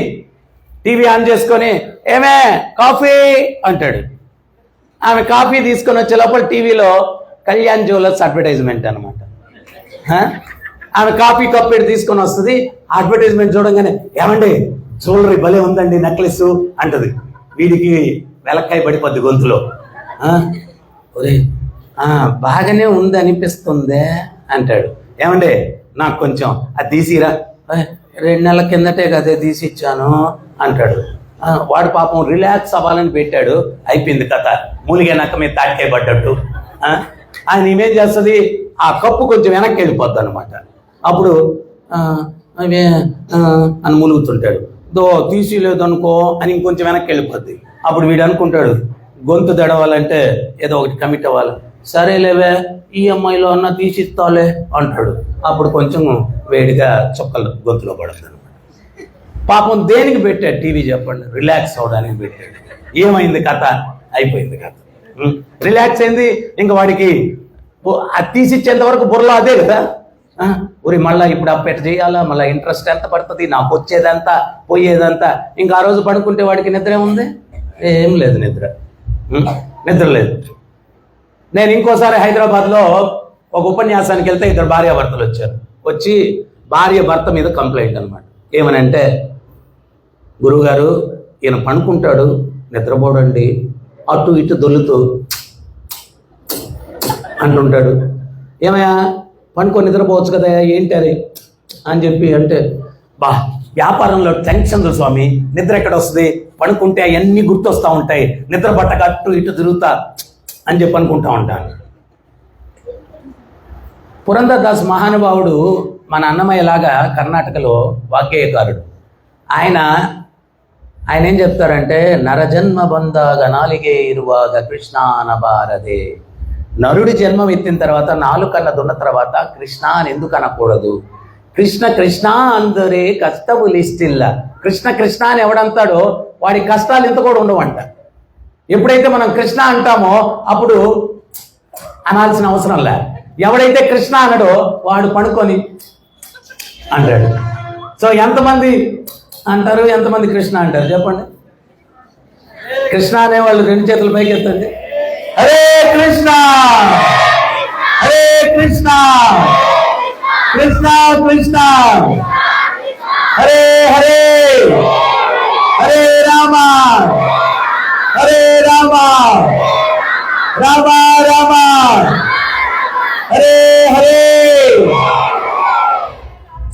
టీవీ ఆన్ చేసుకొని ఏమే కాఫీ అంటాడు. ఆమె కాఫీ తీసుకొని వచ్చే లోపల టీవీలో కళ్యాణ్ జ్యువెలర్స్ అడ్వర్టైజ్మెంట్ అనమాట. ఆమె కాఫీ కప్ తీసుకొని వస్తుంది. అడ్వర్టైజ్మెంట్ చూడంగానే, ఏమండి జ్యువెలరీ భలే ఉందండి, నెక్లెస్ అంటది. వీడికి వెలక్కాయ పడిపోద్ది గొంతులో. ఒరే బాగానే ఉంది అనిపిస్తుందే అంటాడు. ఏమండి నాకు కొంచెం అది తీసిరా, 2 నెలల కిందటే కదే తీసి ఇచ్చాను అంటాడు. వాడు పాపం రిలాక్స్ అవ్వాలని పెట్టాడు, అయిపోయింది కథ. మూలిగే నక్క మీద తాటికాయ పడ్డట్టు. ఆయన ఏమేం చేస్తుంది, ఆ కప్పు కొంచెం వెనక్కి వెళ్ళిపోద్ది అనమాట. అప్పుడు అని మూలుగుతుంటాడు. తీసిలేదు అనుకో అని ఇంకొంచెం వెనక్కి వెళ్ళిపోద్ది. అప్పుడు వీడు అనుకుంటాడు గొంతు దడవాలంటే ఏదో ఒకటి కమిట్ అవ్వాలి. సరేలేవే ఈఎంఐలో అన్నా తీసిస్తాలే అంటాడు. అప్పుడు కొంచెం వేడిగా చుక్కలు గొంతులో పడుతుంది అనమాట. పాపం దేనికి పెట్టాడు టీవీ చెప్పండి? రిలాక్స్ అవడానికి పెట్టాడు. ఏమైంది కథ? అయిపోయింది కథ. రిలాక్స్ అయింది. ఇంకా వాడికి అది తీసిచ్చేంత వరకు బుర్రలో అదే కదా. ఊరి మళ్ళీ ఇప్పుడు అప్పెట్ చేయాలా, మళ్ళీ ఇంట్రెస్ట్ ఎంత పడుతుంది, నాకు వచ్చేదంతా పోయేదంతా. ఇంకా ఆ రోజు పడుకుంటే వాడికి నిద్ర ఏముంది? ఏం లేదు, నిద్ర లేదు. నేను ఇంకోసారి హైదరాబాద్లో ఒక ఉపన్యాసానికి వెళ్తే 2 భార్యాభర్తలు వచ్చారు. వచ్చి భార్య భర్త మీద కంప్లైంట్ అనమాట. ఏమనంటే, గురువుగారు ఈయన పడుకుంటాడు, నిద్రపోడండి, అటు ఇటు దొల్లుతూ అంటుంటాడు. ఏమయ్యా పడుకొని నిద్రపోవచ్చు కదా, ఏంటి అది అని చెప్పి అంటే, వ్యాపారంలో టెన్షన్లు స్వామి, నిద్ర ఎక్కడ వస్తుంది, పడుకుంటే అవన్నీ గుర్తొస్తూ ఉంటాయి, నిద్ర పట్టక అటు ఇటు తిరుగుతా అని చెప్పి అనుకుంటా ఉంటాను. పురంధరదాస్ మహానుభావుడు మన అన్నమయ్యలాగా కర్ణాటకలో వాగ్గేయకారుడు. ఆయన ఏం చెప్తారంటే, నరజన్మ బంధ నాలిగే ఇరువాగ కృష్ణ అనబారదే. నరుడి జన్మం ఎత్తిన తర్వాత 4 కళ్ళ దున్న తర్వాత కృష్ణ అని ఎందుకు అనకూడదు? కృష్ణ కృష్ణ అందరే కష్టము లిస్టిల్ల. కృష్ణ కృష్ణ అని ఎవడంటాడో వాడి కష్టాలు ఇంత కూడా ఉండవంట. ఎప్పుడైతే మనం కృష్ణ అంటామో అప్పుడు అనాల్సిన అవసరం లే. ఎవడైతే కృష్ణ అనడో వాడు పడుకొని అంటాడు. సో ఎంతమంది అంటారు, ఎంతమంది కృష్ణ అంటారు చెప్పండి? కృష్ణ అనేవాళ్ళు 2 చేతులు పైకి ఎత్తండి. హరే కృష్ణ హరే కృష్ణ కృష్ణ కృష్ణ హరే హరే హరే రామ హరే రామ రామ రామ హరే హరే.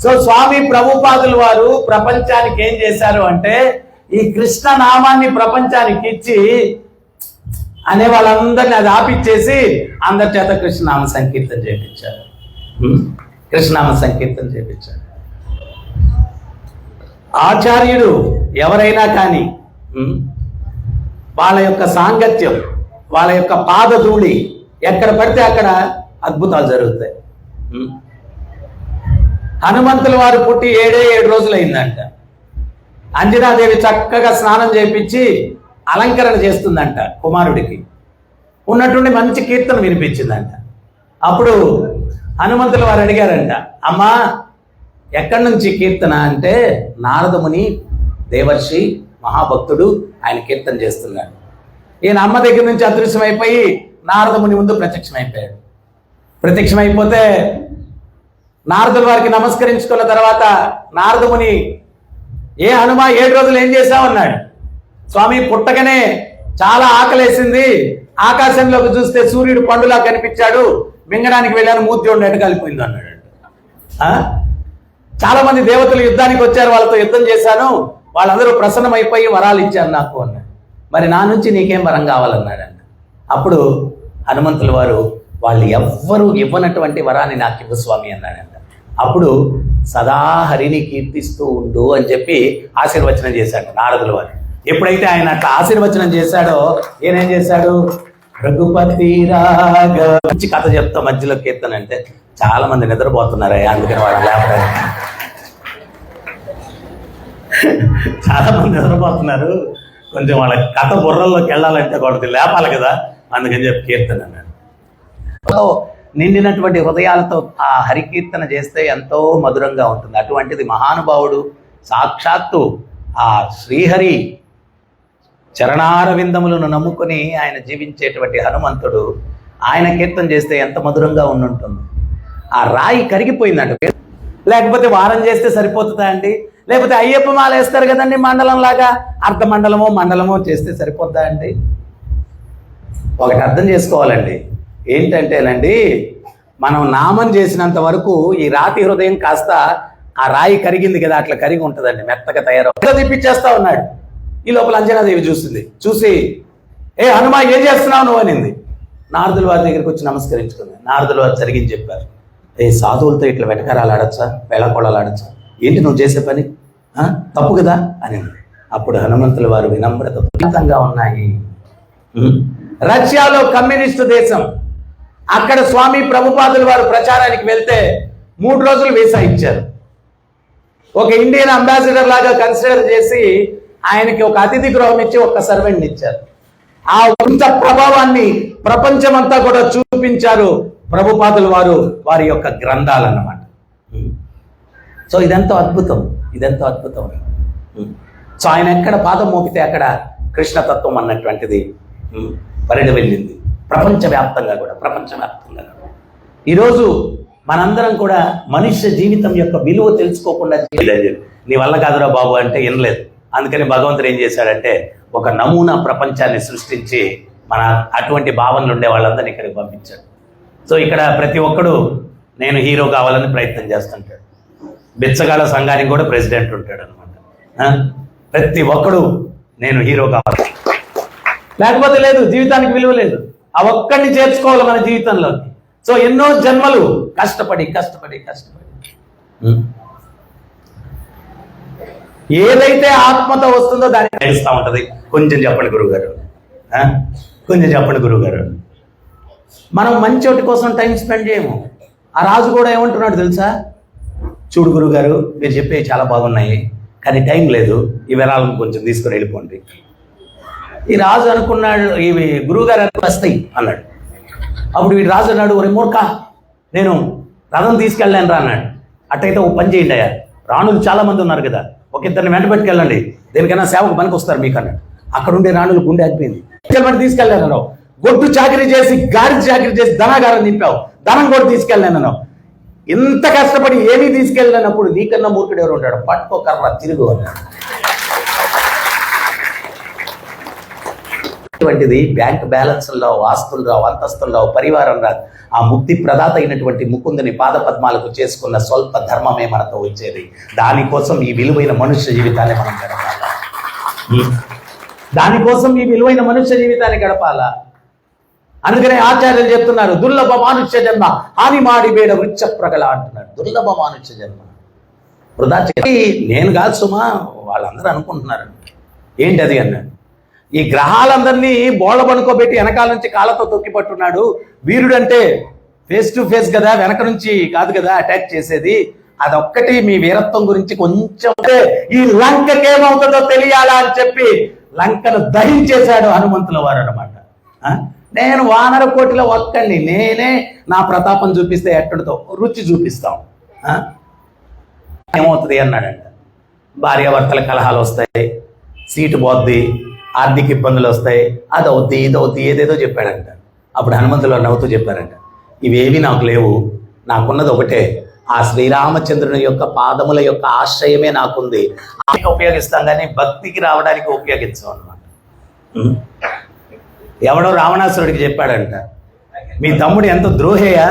సో స్వామి ప్రభుపాదులు వారు ప్రపంచానికి ఏం చేశారు అంటే, ఈ కృష్ణ నామాన్ని ప్రపంచానికి ఇచ్చి అనే వాళ్ళందరినీ అది ఆపిచ్చేసి అందరి చేత కృష్ణనామ సంకీర్తన చేయించారు. కృష్ణనామ సంకీర్తన చేయించారు. ఆచార్యుడు ఎవరైనా కానీ వాళ్ళ యొక్క సాంగత్యం, వాళ్ళ యొక్క పాదధూళి ఎక్కడ పడితే అక్కడ అద్భుతాలు జరుగుతాయి. హనుమంతుల వారు పుట్టి 7 రోజులు అయిందంట. అంజనాదేవి చక్కగా స్నానం చేయించి అలంకరణ చేస్తుందంట కుమారుడికి. ఉన్నటువంటి మంచి కీర్తన వినిపించిందంట. అప్పుడు హనుమంతుల వారు అడిగారంట, అమ్మా ఎక్కడి నుంచి కీర్తన అంటే, నారదముని దేవర్షి మహాభక్తుడు, ఆయన కీర్తన చేస్తున్నాడు. ఈయన అమ్మ దగ్గర నుంచి అదృశ్యమైపోయి నారదముని ముందు ప్రత్యక్షమైపోయాడు. ప్రత్యక్షమైపోతే నారదుల వారికి నమస్కరించుకున్న తర్వాత నారదముని, ఏ హనుమ 7 రోజులు ఏం చేశావన్నాడు. స్వామి పుట్టకనే చాలా ఆకలేసింది, ఆకాశంలోకి చూస్తే సూర్యుడు పండులా కనిపించాడు, మింగడానికి వెళ్ళాను, మూర్తి ఉన్నట్టు కలిపోయింది అన్నాడు. చాలా మంది దేవతలు యుద్ధానికి వచ్చారు, వాళ్ళతో యుద్ధం చేశాను, వాళ్ళందరూ ప్రసన్నమైపోయి వరాలు ఇచ్చారు నాకు అన్నాడు. మరి నా నుంచి నీకేం వరం కావాలన్నాడంట. అప్పుడు హనుమంతుల వారు, వాళ్ళు ఎవ్వరూ ఇవ్వనటువంటి వరాన్ని నాకు ఇవ్వు స్వామి అన్నాడంట. అప్పుడు సదా హరిని కీర్తిస్తూ ఉండు అని చెప్పి ఆశీర్వచనం చేశాడు నారదుల వారు. ఎప్పుడైతే ఆయన అట్లా ఆశీర్వచనం చేశాడో ఈయనేం చేశాడు, రఘుపతి రాగ మంచి కథ చెప్తా మధ్యలో కీర్తన అంటే, చాలా మంది నిద్రపోతున్నారా, అందుకని వాళ్ళు లేపడానికి. చాలా మంది నిద్రపోతున్నారు, కొంచెం వాళ్ళ కథ బుర్రల్లోకి వెళ్ళాలంటే కొడుకు లేపాలి కదా, అందుకని చెప్పి కీర్తన అన్నాడు. నిండినటువంటి హృదయాలతో ఆ హరికీర్తన చేస్తే ఎంతో మధురంగా ఉంటుంది. అటువంటిది మహానుభావుడు సాక్షాత్తు ఆ శ్రీహరి చరణారవిందములను నమ్ముకొని ఆయన జీవించేటువంటి హనుమంతుడు ఆయన కీర్తన చేస్తే ఎంత మధురంగా ఉండుంటుంది. ఆ రాయి కరిగిపోయిందంట. లేకపోతే వారం చేస్తే సరిపోతుందా అండి? లేకపోతే అయ్యప్ప మాల వేస్తారు కదండి మండలం లాగా, అర్ధ మండలమో చేస్తే సరిపోతుందా అండి? ఒకటి అర్థం చేసుకోవాలండి, ఏంటంటేనండి, మనం నామం చేసినంత వరకు ఈ రాతి హృదయం కాస్త ఆ రాయి కరిగింది కదా, అట్లా కరిగి ఉంటుందండి, మెత్తగా తయారవు తెప్పించేస్తా ఉన్నాడు. ఈ లోపల అంజనాదేవి చూసి ఏ హనుమా ఏం చేస్తున్నావు నువ్వు అనింది. నారదుల వారి దగ్గరికి వచ్చి నమస్కరించుకుంది. నారదుల వారు జరిగింది చెప్పారు. సాధువులతో ఇట్లా వెటకారాలు ఆడచ్చా, వేళకోళాలు ఆడచ్చా, ఏంటి నువ్వు చేసే పని, తప్పు కదా అనింది. అప్పుడు హనుమంతుల వారు వినమ్రతంగా ఉన్నాయి. రష్యాలో కమ్యూనిస్టు దేశం, అక్కడ స్వామి ప్రభుపాదుల వారు ప్రచారానికి వెళ్తే 3 రోజులు వీసా ఇచ్చారు. ఒక ఇండియన్ అంబాసిడర్ లాగా కన్సిడర్ చేసి ఆయనకి ఒక అతిథి గృహం ఇచ్చి ఒక సర్వెంట్ ఇచ్చారు. ఆ ఇంత ప్రభావాన్ని ప్రపంచమంతా కూడా చూపించారు ప్రభుపాదుల వారు, వారి యొక్క గ్రంథాలన్నమాట. సో ఇదెంతో అద్భుతం. సో ఆయన ఎక్కడ పాదం మోపితే అక్కడ కృష్ణతత్వం అన్నటువంటిది పరిడి వెళ్ళింది ప్రపంచవ్యాప్తంగా కూడా. ఈరోజు మనందరం కూడా మనుష్య జీవితం యొక్క విలువ తెలుసుకోకుండా నీ వల్ల కాదురా బాబు అంటే వినలేదు. అందుకని భగవంతుడు ఏం చేశాడంటే ఒక నమూనా ప్రపంచాన్ని సృష్టించి మన అటువంటి భావనలు ఉండే వాళ్ళందరినీ ఇక్కడికి పంపించాడు. సో ఇక్కడ ప్రతి ఒక్కడు నేను హీరో కావాలని ప్రయత్నం చేస్తుంటాడు. బిచ్చగాళ్ళ సంఘానికి కూడా ప్రెసిడెంట్ ఉంటాడు అనమాట. ప్రతి ఒక్కడు నేను హీరో కావాలి, లేకపోతే లేదు, జీవితానికి విలువ లేదు. ఆ ఒక్కడిని చేర్చుకోవాలి మన జీవితంలోకి. సో ఎన్నో జన్మలు కష్టపడి ఏదైతే ఆత్మతో వస్తుందో దాన్ని నడుస్తూ ఉంటుంది. కొంచెం చెప్పండి గురువుగారు, మనం మంచోటి కోసం టైం స్పెండ్ చేయము. ఆ రాజు కూడా ఏమంటున్నాడు తెలుసా, చూడు గురువుగారు మీరు చెప్పేవి చాలా బాగున్నాయి, కానీ టైం లేదు, ఈ విరాళం కొంచెం తీసుకుని వెళ్ళిపోండి. ఈ రాజు అనుకున్నాడు ఇవి గురువుగారు వస్తాయి అన్నాడు. అప్పుడు వీడు రాజు అన్నాడు, ఒరే మూర్ఖ, నేను రథం తీసుకెళ్ళాను రా అన్నాడు. అట్టయితే ఒక పని చేయండి అయ్యా, రాణులు చాలా మంది ఉన్నారు కదా, ఒక ఇద్దరిని వెంట పెట్టుకెళ్ళండి, దేనికైనా సేవకు పనికి వస్తారు మీకు అన్నాడు. అక్కడ ఉండే రాణులు గుండె ఆగిపోయింది. తీసుకెళ్ళాను, గొడ్డు చాకరీ చేసి గాడి చాకరీ చేసి ధనాగారం నింపావు, ధనం కూడా తీసుకెళ్ళాను. ఇంత కష్టపడి ఏమీ తీసుకెళ్ళినప్పుడు నీకన్నా మూర్ఖుడు ఎవరు ఉంటాడు, పట్టుకో కర్ర తిరుగు అన్నాడు. అటువంటిది బ్యాంక్ బ్యాలెన్స్లో, ఆస్తుల్లో, అంతస్తుల్లో, పరివారం రాదు. ఆ ముక్తి ప్రదాత అయినటువంటి ముకుందుని పాదపద్మాలకు చేసుకున్న స్వల్ప ధర్మమే మనతో వచ్చేది. దానికోసం ఈ విలువైన మనుష్య జీవితాన్ని మనం గడపాలా. అందుకనే ఆచార్యులు చెప్తున్నారు, దుర్లభ మానుష్య జన్మ హాని మాడి బేడ వృక్ష ప్రగల అంటున్నాడు. దుర్లభ మానుష్య జన్మ వృధా. నేను కాదు సుమా, వాళ్ళందరూ అనుకుంటున్నారు. ఏంటి అది అన్నాడు. ఈ గ్రహాలందరినీ బోళ్ళ పనుకోబెట్టి వెనకాల నుంచి కాళ్ళతో తొక్కి పట్టున్నాడు. వీరుడు అంటే ఫేస్ టు ఫేస్ కదా, వెనక నుంచి కాదు కదా అటాక్ చేసేది. అదొక్కటి మీ వీరత్వం గురించి కొంచెం, ఈ లంకకేమవుతుందో తెలియాలా అని చెప్పి లంకను దహించేశాడు హనుమంతుల వారు అనమాట. నేను వానర కోటిలో ఒక్కడిని, నేనే నా ప్రతాపం చూపిస్తే ఎక్కడితో రుచి చూపిస్తాం. ఏమవుతుంది అన్నాడంట. భార్యాభర్తల కలహాలు వస్తాయి, సీటు పోద్ది, ఆర్థిక ఇబ్బందులు వస్తాయి, అదవుద్ది ఇదవుద్ది ఏదేదో చెప్పాడంట. అప్పుడు హనుమంతులు నవ్వుతూ చెప్పారంట, ఇవేవి నాకు లేవు, నాకున్నది ఒకటే, ఆ శ్రీరామచంద్రుని యొక్క పాదముల యొక్క ఆశ్రయమే నాకుంది. ఉపయోగిస్తాం కానీ భక్తికి రావడానికి ఉపయోగించాం అన్నమాట. ఎవడో రావణాసురుడికి చెప్పాడంట, మీ తమ్ముడు ఎంత ద్రోహేయా,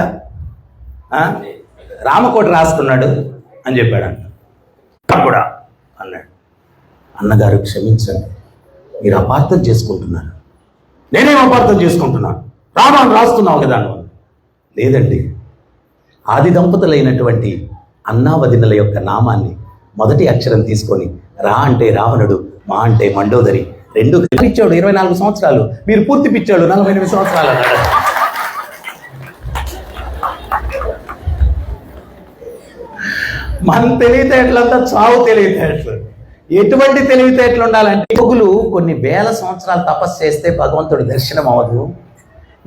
రామకోట రాస్తున్నాడు అని చెప్పాడంట. కూడా అన్నాడు, అన్నగారు క్షమించండి, మీరు అపార్థం చేసుకుంటున్నారు. నేనేం అపార్థం చేసుకుంటున్నాను, రామాను రాస్తున్నావు కదా నువ్వు. లేదండి, ఆది దంపతులైనటువంటి అన్నావదినల యొక్క నామాన్ని మొదటి అక్షరం తీసుకొని రా అంటే రావణుడు, మా అంటే మండోదరి, రెండు పిచ్చాడు 24 సంవత్సరాలు, మీరు పూర్తి పిచ్చాడు 48 సంవత్సరాలు అన్నాడు. మన తెలివితేటలంతా చావు తెలివితేటలు. ఎటువంటి తెలివితేటలు ఉండాలంటే, యోగులు కొన్ని వేల సంవత్సరాలు తపస్సు చేస్తే భగవంతుడు దర్శనం అవ్వదు.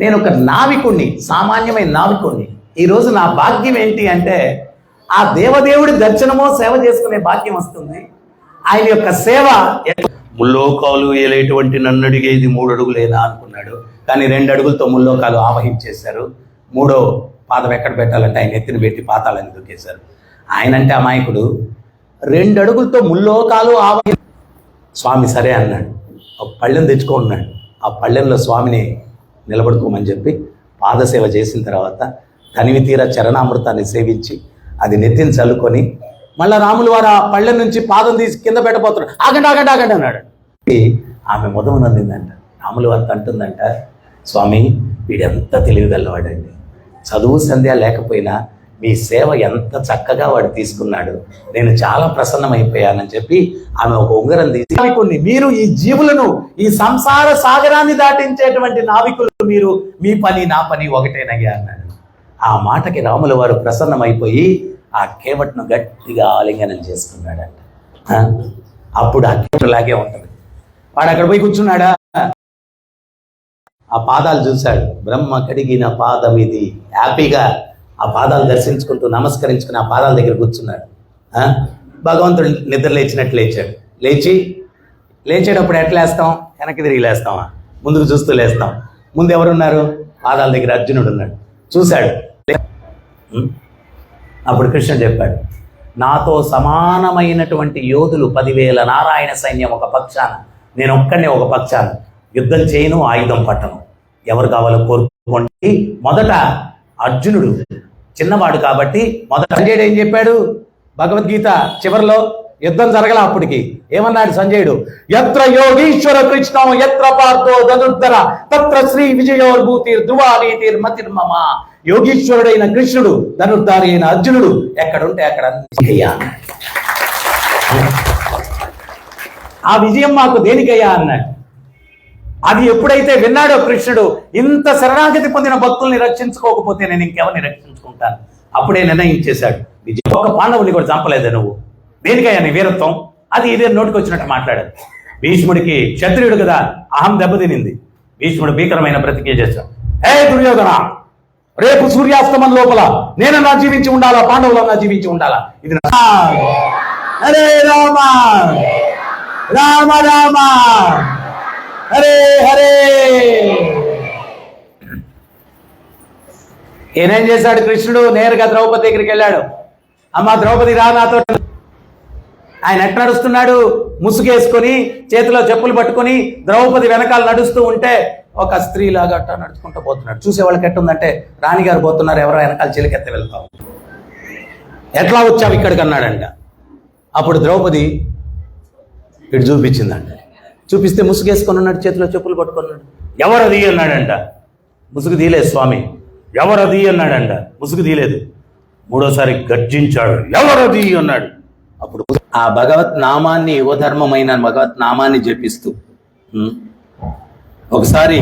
నేను ఒక నావికుణ్ణి, సామాన్యమైన నావికుణ్ణి. ఈరోజు నా భాగ్యం ఏంటి అంటే, ఆ దేవదేవుడి దర్శనమో సేవ చేసుకునే భాగ్యం వస్తుంది. ఆయన యొక్క సేవ ముల్లోకాలు ఏలేటువంటి నన్ను అడిగేది 3 అడుగులేనా అనుకున్నాడు. కానీ 2 అడుగులతో ముల్లోకాలు ఆవహించేశారు. 3వ పాదం ఎక్కడ పెట్టాలంటే ఆయన ఎత్తిన పెట్టి పాతాలని దూకేశారు. ఆయనంటే అమాయకుడు 2 అడుగులతో ముల్లోకాలు స్వామి సరే అన్నాడు. ఒక పళ్ళెం తెచ్చుకున్నాడు. ఆ పళ్ళెంలో స్వామిని నిలబడుకోమని చెప్పి పాదసేవ చేసిన తర్వాత తనివి తీర చరణామృతాన్ని సేవించి అది నెత్తిని చల్లుకొని మళ్ళీ రాములు వారు ఆ పళ్ళెం నుంచి పాదం తీసి కింద పెట్టబోతున్నాడు. ఆగండి ఆగండి ఆగండి అన్నాడు. ఆమె ముదమునందిందంట. రాములు వారు అంటుందంట, స్వామి వీడెంత తెలివిగలవాడండి, చదువు సంధ్య లేకపోయినా మీ సేవ ఎంత చక్కగా వాడు తీసుకున్నాడు, నేను చాలా ప్రసన్నమైపోయానని చెప్పి ఆమె ఒక ఉంగరం తీసి, నావికుడిని మీరు, ఈ జీవులను, ఈ సంసార సాగరాన్ని దాటించేటువంటి నావికులు మీరు, మీ పని నా పని ఒకటేనయ్యా అన్నాడు. ఆ మాటకి రాముల వారు ప్రసన్నమైపోయి ఆ కేవట్ను గట్టిగా ఆలింగనం చేసుకున్నాడంట. అప్పుడు ఆ కేవట్లాగే ఉంటుంది. వాడు అక్కడ పోయి కూర్చున్నాడా, ఆ పాదాలు చూశాడు. బ్రహ్మ కడిగిన పాదం ఇది. హ్యాపీగా ఆ పాదాలు దర్శించుకుంటూ నమస్కరించుకుని ఆ పాదాల దగ్గర కూర్చున్నాడు. భగవంతుడు నిద్ర లేచినట్లు లేచాడు. లేచేటప్పుడు ఎట్లా లేస్తాం? వెనక్కి తిరిగి లేస్తామా? ముందుకు చూస్తూ లేస్తాం. ముందు ఎవరున్నారు? పాదాల దగ్గర అర్జునుడు ఉన్నాడు. చూశాడు. అప్పుడు కృష్ణుడు చెప్పాడు, నాతో సమానమైనటువంటి యోధులు 10,000 నారాయణ సైన్యం ఒక పక్షాన, నేను ఒక్కడే ఒక పక్షాన, యుద్ధం చేయను, ఆయుధం పట్టను, ఎవరు కావాలో కోరుకోండి. మొదట అర్జునుడు చిన్నవాడు కాబట్టి మొదట సంజయుడు ఏం చెప్పాడు? భగవద్గీత చివరిలో యుద్ధం జరగల అప్పటికి ఏమన్నాడు సంజయుడు? యత్ర యోగీశ్వర కృష్ణం యత్ర పార్థో ధనుర్ధర తత్ర శ్రీ విజయోర్భూతిర్ ధ్రువానీతిర్ మతిర్మమ. యోగీశ్వరుడైన కృష్ణుడు, ధనుర్ధారి అయిన అర్జునుడు ఎక్కడుంటే అక్కడ ఆ విజయం మాకు దేనికయ్యా అన్నాడు. అది ఎప్పుడైతే విన్నాడో కృష్ణుడు, ఇంత శరణాగతి పొందిన భక్తుల్ని రక్షించుకోకపోతే నేను ఇంకెవరిని రక్షించుకుంటాను, అప్పుడే నిర్ణయించేశాడు. విజయం ఒక పాండవుని కూడా చంపలేదే నువ్వు, దేనికయ్యా నీ వీరత్వం? అది ఇదే నోటికి వచ్చినట్టు మాట్లాడాడు. భీష్ముడికి క్షత్రియుడు కదా, అహం దెబ్బతినింది. భీష్ముడు భీకరమైన ప్రతిజ్ఞ చేశాడు. హే దుర్యోధన, రేపు సూర్యాస్తమం లోపల నేనన్నా జీవించి ఉండాలా, పాండవులన్నా జీవించి ఉండాలా. ఇది హరే రామ రామ రామ హరే హరే. ఏనేం చేశాడు కృష్ణుడు? నేరుగా ద్రౌపది దగ్గరికి వెళ్ళాడు. అమ్మ ద్రౌపది రా నాతో. ఆయన ఎట్లా నడుస్తున్నాడు? ముసుగేసుకొని చేతిలో చెప్పులు పట్టుకొని ద్రౌపది వెనకాల నడుస్తూ ఉంటే ఒక స్త్రీలాగా అట్లా నడుచుకుంటూ పోతున్నాడు. చూసే వాళ్ళకి ఎట్టుందంటే, రాణిగారు పోతున్నారు, ఎవరో వెనకాల చిలికెత్త వెళ్తాం, ఎట్లా వచ్చావు ఇక్కడికి అన్నాడంట. అప్పుడు ద్రౌపది ఇటు చూపించిందంట. చూపిస్తే ముసుగేసుకొని ఉన్నాడు, చేతిలో చెప్పులు పట్టుకున్నాడు. ఎవరది అన్నాడంట. ముసుగు తీయలేదు స్వామి. ఎవరది అన్నాడంట. ముసుగు తీయలేదు. మూడోసారి గర్జించాడు. ఎవరది అన్నాడు. అప్పుడు ఆ భగవత్ నామాన్ని, యువధర్మమైన భగవత్ నామాన్ని జపిస్తూ ఒకసారి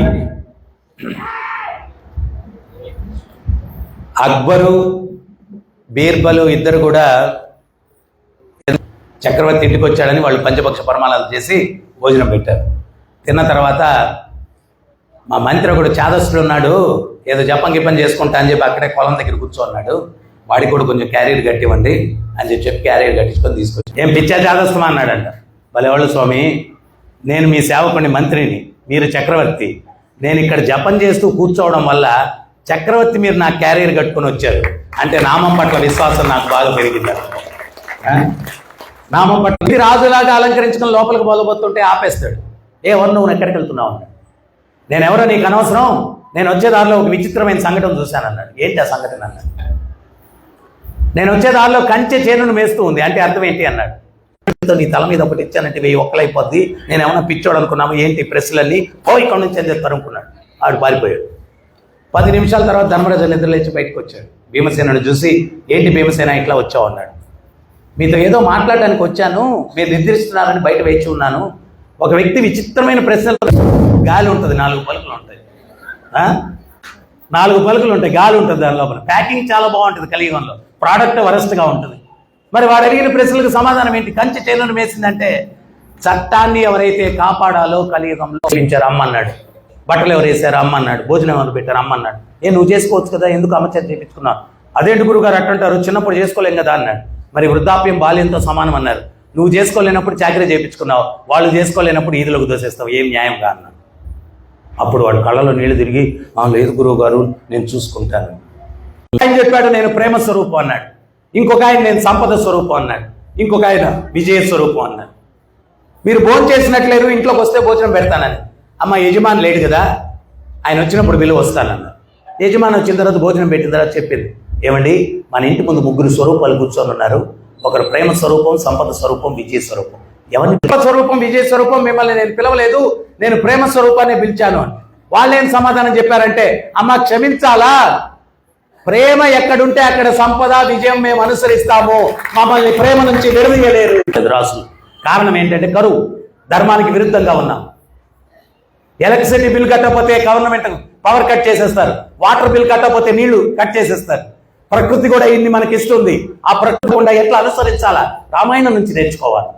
అక్బరు, బీర్బలు ఇద్దరు కూడా చక్రవర్తి ఇంటికి వచ్చాడని వాళ్ళు పంచపక్ష పరమాణాలు చేసి భోజనం పెట్టారు. తిన్న తర్వాత మా మంత్రి ఒకడు చాదస్తుడు ఉన్నాడు, ఏదో జపం గిప్పం చేసుకుంటా అని చెప్పి అక్కడే పొలం దగ్గర కూర్చోన్నాడు, వాడికి కూడా కొంచెం క్యారియర్ కట్టివ్వండి అని చెప్పి క్యారియర్ కట్టించుకొని తీసుకొచ్చి, ఏం పిచ్చా చాదస్తమా అన్నాడంట. భలేవాళ్ళు స్వామి, నేను మీ సేవకుని మంత్రిని, మీరు చక్రవర్తి, నేను ఇక్కడ జపం చేస్తూ కూర్చోవడం వల్ల చక్రవర్తి మీరు నాకు క్యారియర్ కట్టుకొని వచ్చారు అంటే నామం పట్ల విశ్వాసం నాకు బాగా పెరిగింది. నామం పట్ల రాజులాగా అలంకరించుకొని లోపలికి మొదలుపోతుంటే ఆపేస్తాడు. ఎవరు నువ్వు ఎక్కడికి వెళ్తున్నావు అన్నాడు. నేను ఎవరో నీకు అనవసరం, నేను వచ్చే దారిలో ఒక విచిత్రమైన సంఘటన చూశాను అన్నాడు. ఏంటి ఆ సంఘటన అన్నాడు. నేను వచ్చే దారిలో కంచె చేనును మేస్తూ ఉంది అంటే అర్థం ఏంటి అన్నాడు. నీ తల మీద ఒకటి ఇచ్చానంటే 1000 ఒక్కలైపోద్ది, నేను ఏమన్నా పిచ్చోడు అనుకున్నాము, ఏంటి ప్రెస్లన్నీ ఇక్కడ నుంచి అని చెప్తారు అనుకున్నాడు. ఆడు పారిపోయాడు. 10 నిమిషాల తర్వాత ధర్మరాజు నిద్రలేచి బయటకు వచ్చాడు. భీమసేనుడు చూసి, ఏంటి భీమసేన ఇట్లా వచ్చావు అన్నాడు. మీతో ఏదో మాట్లాడడానికి వచ్చాను, మీరు నిద్రిస్తున్నారని బయట వేచి ఉన్నాను. ఒక వ్యక్తి విచిత్రమైన ప్రశ్నలు, గాలి ఉంటుంది, 4 పలుకులు ఉంటాయి, 4 పలుకులు ఉంటాయి, గాలి ఉంటుంది దాని లోపల. ప్యాకింగ్ చాలా బాగుంటుంది, కలియుగంలో ప్రోడక్ట్ వరస్ట్గా ఉంటుంది. మరి వాడు అడిగిన ప్రశ్నలకు సమాధానం ఏంటి? కంచె చేనును మేసిందంటే చట్టాన్ని ఎవరైతే కాపాడాలో కలియుగంలో పెంచారు అమ్మన్నాడు. బట్టలు ఎవరు వేసారు అమ్మన్నాడు. భోజనం ఎవరు పెట్టారు అమ్మన్నాడు. నువ్వు చేసుకోవచ్చు కదా, ఎందుకు అమ్మచేత చేయించుకున్నావు? అదేంటి గురుగారు అట్టుంటారు, చిన్నప్పుడు చేసుకోలేం కదా అన్నాడు. మరి వృద్ధాప్యం బాల్యంతో సమానం అన్నారు. నువ్వు చేసుకోలేనప్పుడు చాకరీ చేయించుకున్నావు, వాళ్ళు చేసుకోలేనప్పుడు ఈదులకు దోసేస్తావు, ఏం న్యాయంగా అన్నాడు. అప్పుడు వాడు కళ్ళలో నీళ్లు తిరిగి, లేదు గురువు గారు నేను చూసుకుంటాను. ఆయన చెప్పాడు నేను ప్రేమ స్వరూపం అన్నాడు. ఇంకొక ఆయన నేను సంపద స్వరూపం అన్నాడు. ఇంకొక ఆయన విజయ స్వరూపం అన్నాడు. మీరు భోజనం చేసినట్లేదు, ఇంట్లోకి వస్తే భోజనం పెడతానని. అమ్మ యజమాని లేడు కదా, ఆయన వచ్చినప్పుడు విలువ వస్తానన్నారు. యజమాని వచ్చిన తర్వాత భోజనం పెట్టిన తర్వాత చెప్పింది, ఏమండి మన ఇంటి ముందు 3 స్వరూపాలు కూర్చొని ఉన్నారు, ఒకరు ప్రేమ స్వరూపం, సంపద స్వరూపం, విజయ స్వరూపం. ఎవరిని స్వరూపం, విజయ స్వరూపం మిమ్మల్ని నేను పిలవలేదు, నేను ప్రేమ స్వరూపాన్ని పిలిచాను అని. వాళ్ళేం సమాధానం చెప్పారంటే, అమ్మ క్షమించాలా, ప్రేమ ఎక్కడుంటే అక్కడ సంపద విజయం మేము అనుసరిస్తాము, మమ్మల్ని ప్రేమ నుంచి విడదీయలేరు రాసులు. కారణం ఏంటంటే కరువు, ధర్మానికి విరుద్ధంగా ఉన్నాం. ఎలక్ట్రిసిటీ బిల్ కట్టకపోతే గవర్నమెంట్ పవర్ కట్ చేసేస్తారు, వాటర్ బిల్ కట్టకపోతే నీళ్లు కట్ చేసేస్తారు. ప్రకృతి కూడా ఇన్ని మనకి ఇస్తుంది, ఆ ప్రకృతి కూడా ఎట్లా అనుసరించాలా రామాయణం నుంచి నేర్చుకోవాలి.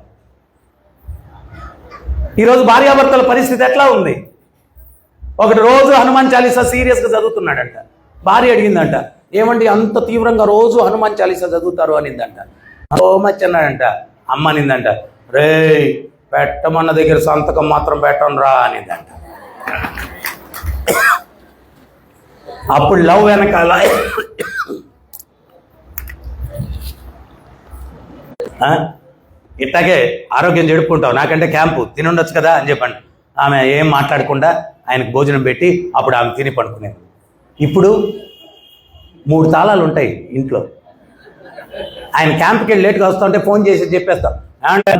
ఈరోజు భార్యాభర్తల పరిస్థితి ఎట్లా ఉంది? ఒకటి రోజు హనుమాన్ చాలీసా సీరియస్గా చదువుతున్నాడంట. భార్య అడిగిందంట, ఏమండి అంత తీవ్రంగా రోజు హనుమాన్ చాలీసా చదువుతారు అనిందంట. ఓ మచ్ అన్నాడంట. అమ్మ అనిందంట, రే పెట్టమన్న దగ్గర సంతకం మాత్రం పెట్టనురా అనిందంట. అప్పుడు లవ్ వెనకాల ఇట్లాగే ఆరోగ్యం చెడుకుంటావు, నాకంటే క్యాంపు తినుండొచ్చు కదా అని చెప్పండి. ఆమె ఏం మాట్లాడకుండా ఆయనకు భోజనం పెట్టి అప్పుడు ఆమె తిని పడుకునేది. ఇప్పుడు 3 తాళాలు ఉంటాయి ఇంట్లో. ఆయన క్యాంప్కి వెళ్ళి లేట్గా వస్తుంటే ఫోన్ చేసి చెప్పేస్తాం, అంటే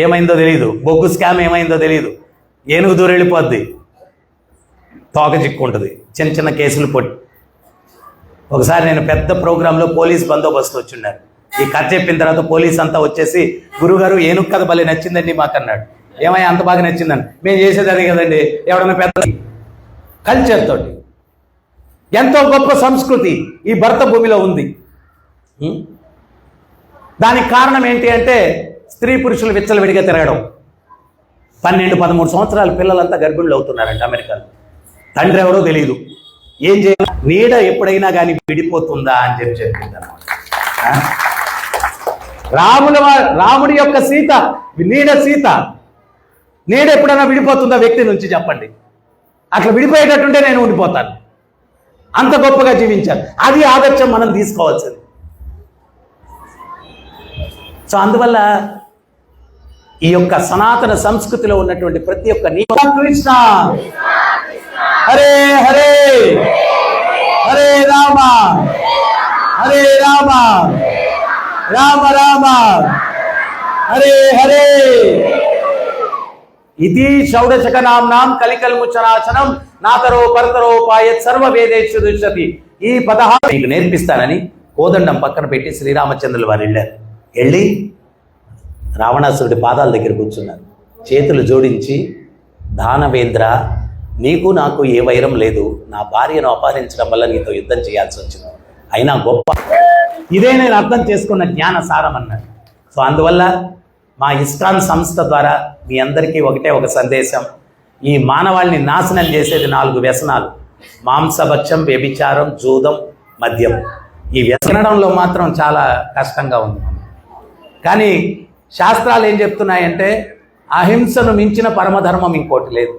ఏమైందో తెలియదు, బొగ్గు స్కామ్ ఏమైందో తెలియదు, ఏనుగు దూరం వెళ్ళిపోద్ది, తోక చిక్కుంటుంది, చిన్న చిన్న కేసులు పొట్టి. ఒకసారి నేను పెద్ద ప్రోగ్రాంలో పోలీస్ బందోబస్తు వచ్చిన్నారు. ఈ కథ చెప్పిన తర్వాత పోలీస్ అంతా వచ్చేసి, గురుగారు ఏనుగు కథ భలే నచ్చిందండి మాకు అన్నాడు. ఏమయ్యా అంత బాగా నచ్చిందని? మేము చేసేది అదే కదండి, ఎవడన్నా పెద్ద కల్చర్ తోటి. ఎంతో గొప్ప సంస్కృతి ఈ భరత భూమిలో ఉంది. దానికి కారణం ఏంటి అంటే స్త్రీ పురుషులు విచ్చలవిడిగా తిరగడం. 12-13 సంవత్సరాల పిల్లలంతా గర్భిణులు అవుతున్నారంట అమెరికాలో. తండ్రి ఎవడో తెలియదు, ఏం చేయాలి, నీడ ఎప్పుడైనా కానీ విడిపోతుందా అని చెప్పింది అన్నమాట. రాముడి యొక్క సీత, సీత నీడ ఎప్పుడైనా విడిపోతుందా వ్యక్తి నుంచి చెప్పండి? అట్లా విడిపోయేటట్టుంటే నేను ఉండిపోతాను. అంత గొప్పగా జీవించాను. అది ఆదర్శం మనం తీసుకోవాల్సింది. సో అందువల్ల ఈ యొక్క సనాతన సంస్కృతిలో ఉన్నటువంటి ప్రతి ఒక్క కృష్ణ హరే హరే హరే రామ హరే రామ రామ రామ హరే హరే. ఇది షౌడశక నామ్నాం కలికల్ముచనాచనం నాతరో పరతరో పాయత్ సర్వ వేదేషు దృశ్యతి. ఈ 16 మీకు నేర్పిస్తానని కోదండం పక్కన పెట్టి శ్రీరామచంద్రుల వారు వెళ్ళి రావణాసురుడి పాదాల దగ్గర కూర్చున్నారు. చేతులు జోడించి, దానవేంద్ర నీకు నాకు ఏ వైరం లేదు, నా భార్యను అపహరించడం వల్ల నీతో యుద్ధం చేయాల్సి వచ్చింది, అయినా గొప్ప ఇదే నేను అర్థం చేసుకున్న జ్ఞాన సారం అన్నాడు. సో అందువల్ల మా ఇస్కాన్ సంస్థ ద్వారా మీ అందరికీ ఒకటే ఒక సందేశం. ఈ మానవాళిని నాశనం చేసేది 4 వ్యసనాలు: మాంసభక్షం, వ్యభిచారం, జూదం, మద్యం. ఈ వ్యసనంలో మాత్రం చాలా కష్టంగా ఉంది. కానీ శాస్త్రాలు ఏం చెప్తున్నాయంటే అహింసను మించిన పరమధర్మం ఇంకోటి లేదు.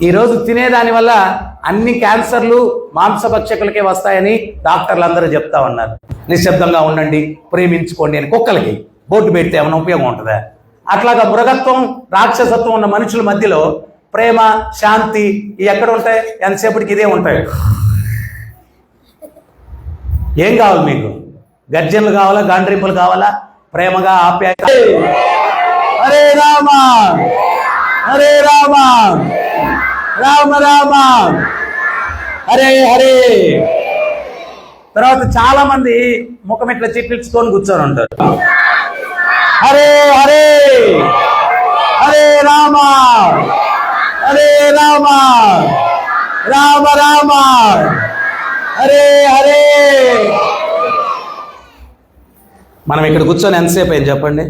ఈరోజు తినేదాని వల్ల అన్ని క్యాన్సర్లు మాంసభక్షకులకే వస్తాయని డాక్టర్లు అందరూ చెప్తా ఉన్నారు. నిశ్శబ్దంగా ఉండండి, ప్రేమించుకోండి అని కుక్కలకి బోర్డు పెడితే ఏమైనా ఉపయోగం ఉంటుందా? అట్లాగా మృగత్వం, రాక్షసత్వం ఉన్న మనుషుల మధ్యలో ప్రేమ, శాంతి ఎక్కడ ఉంటాయి? ఎంతసేపటికి ఇదే ఉంటాయి. ఏం కావాలి మీకు? గర్జనలు కావాలా, గాండ్రింపులు కావాలా? ప్రేమగా ఆప్యాయత. హరే రామ హరే రామ రామ రామ హరే హరే. తర్వాత చాలా మంది ముఖం ఇట్లా చిట్లించుకొని కూర్చొని ఉంటారు. హరే హరే హరే రామ హరే రామ రామ రామ హరే హరే. మనం ఇక్కడ కూర్చొని ఎంతసేపు ఏం చెప్పండి?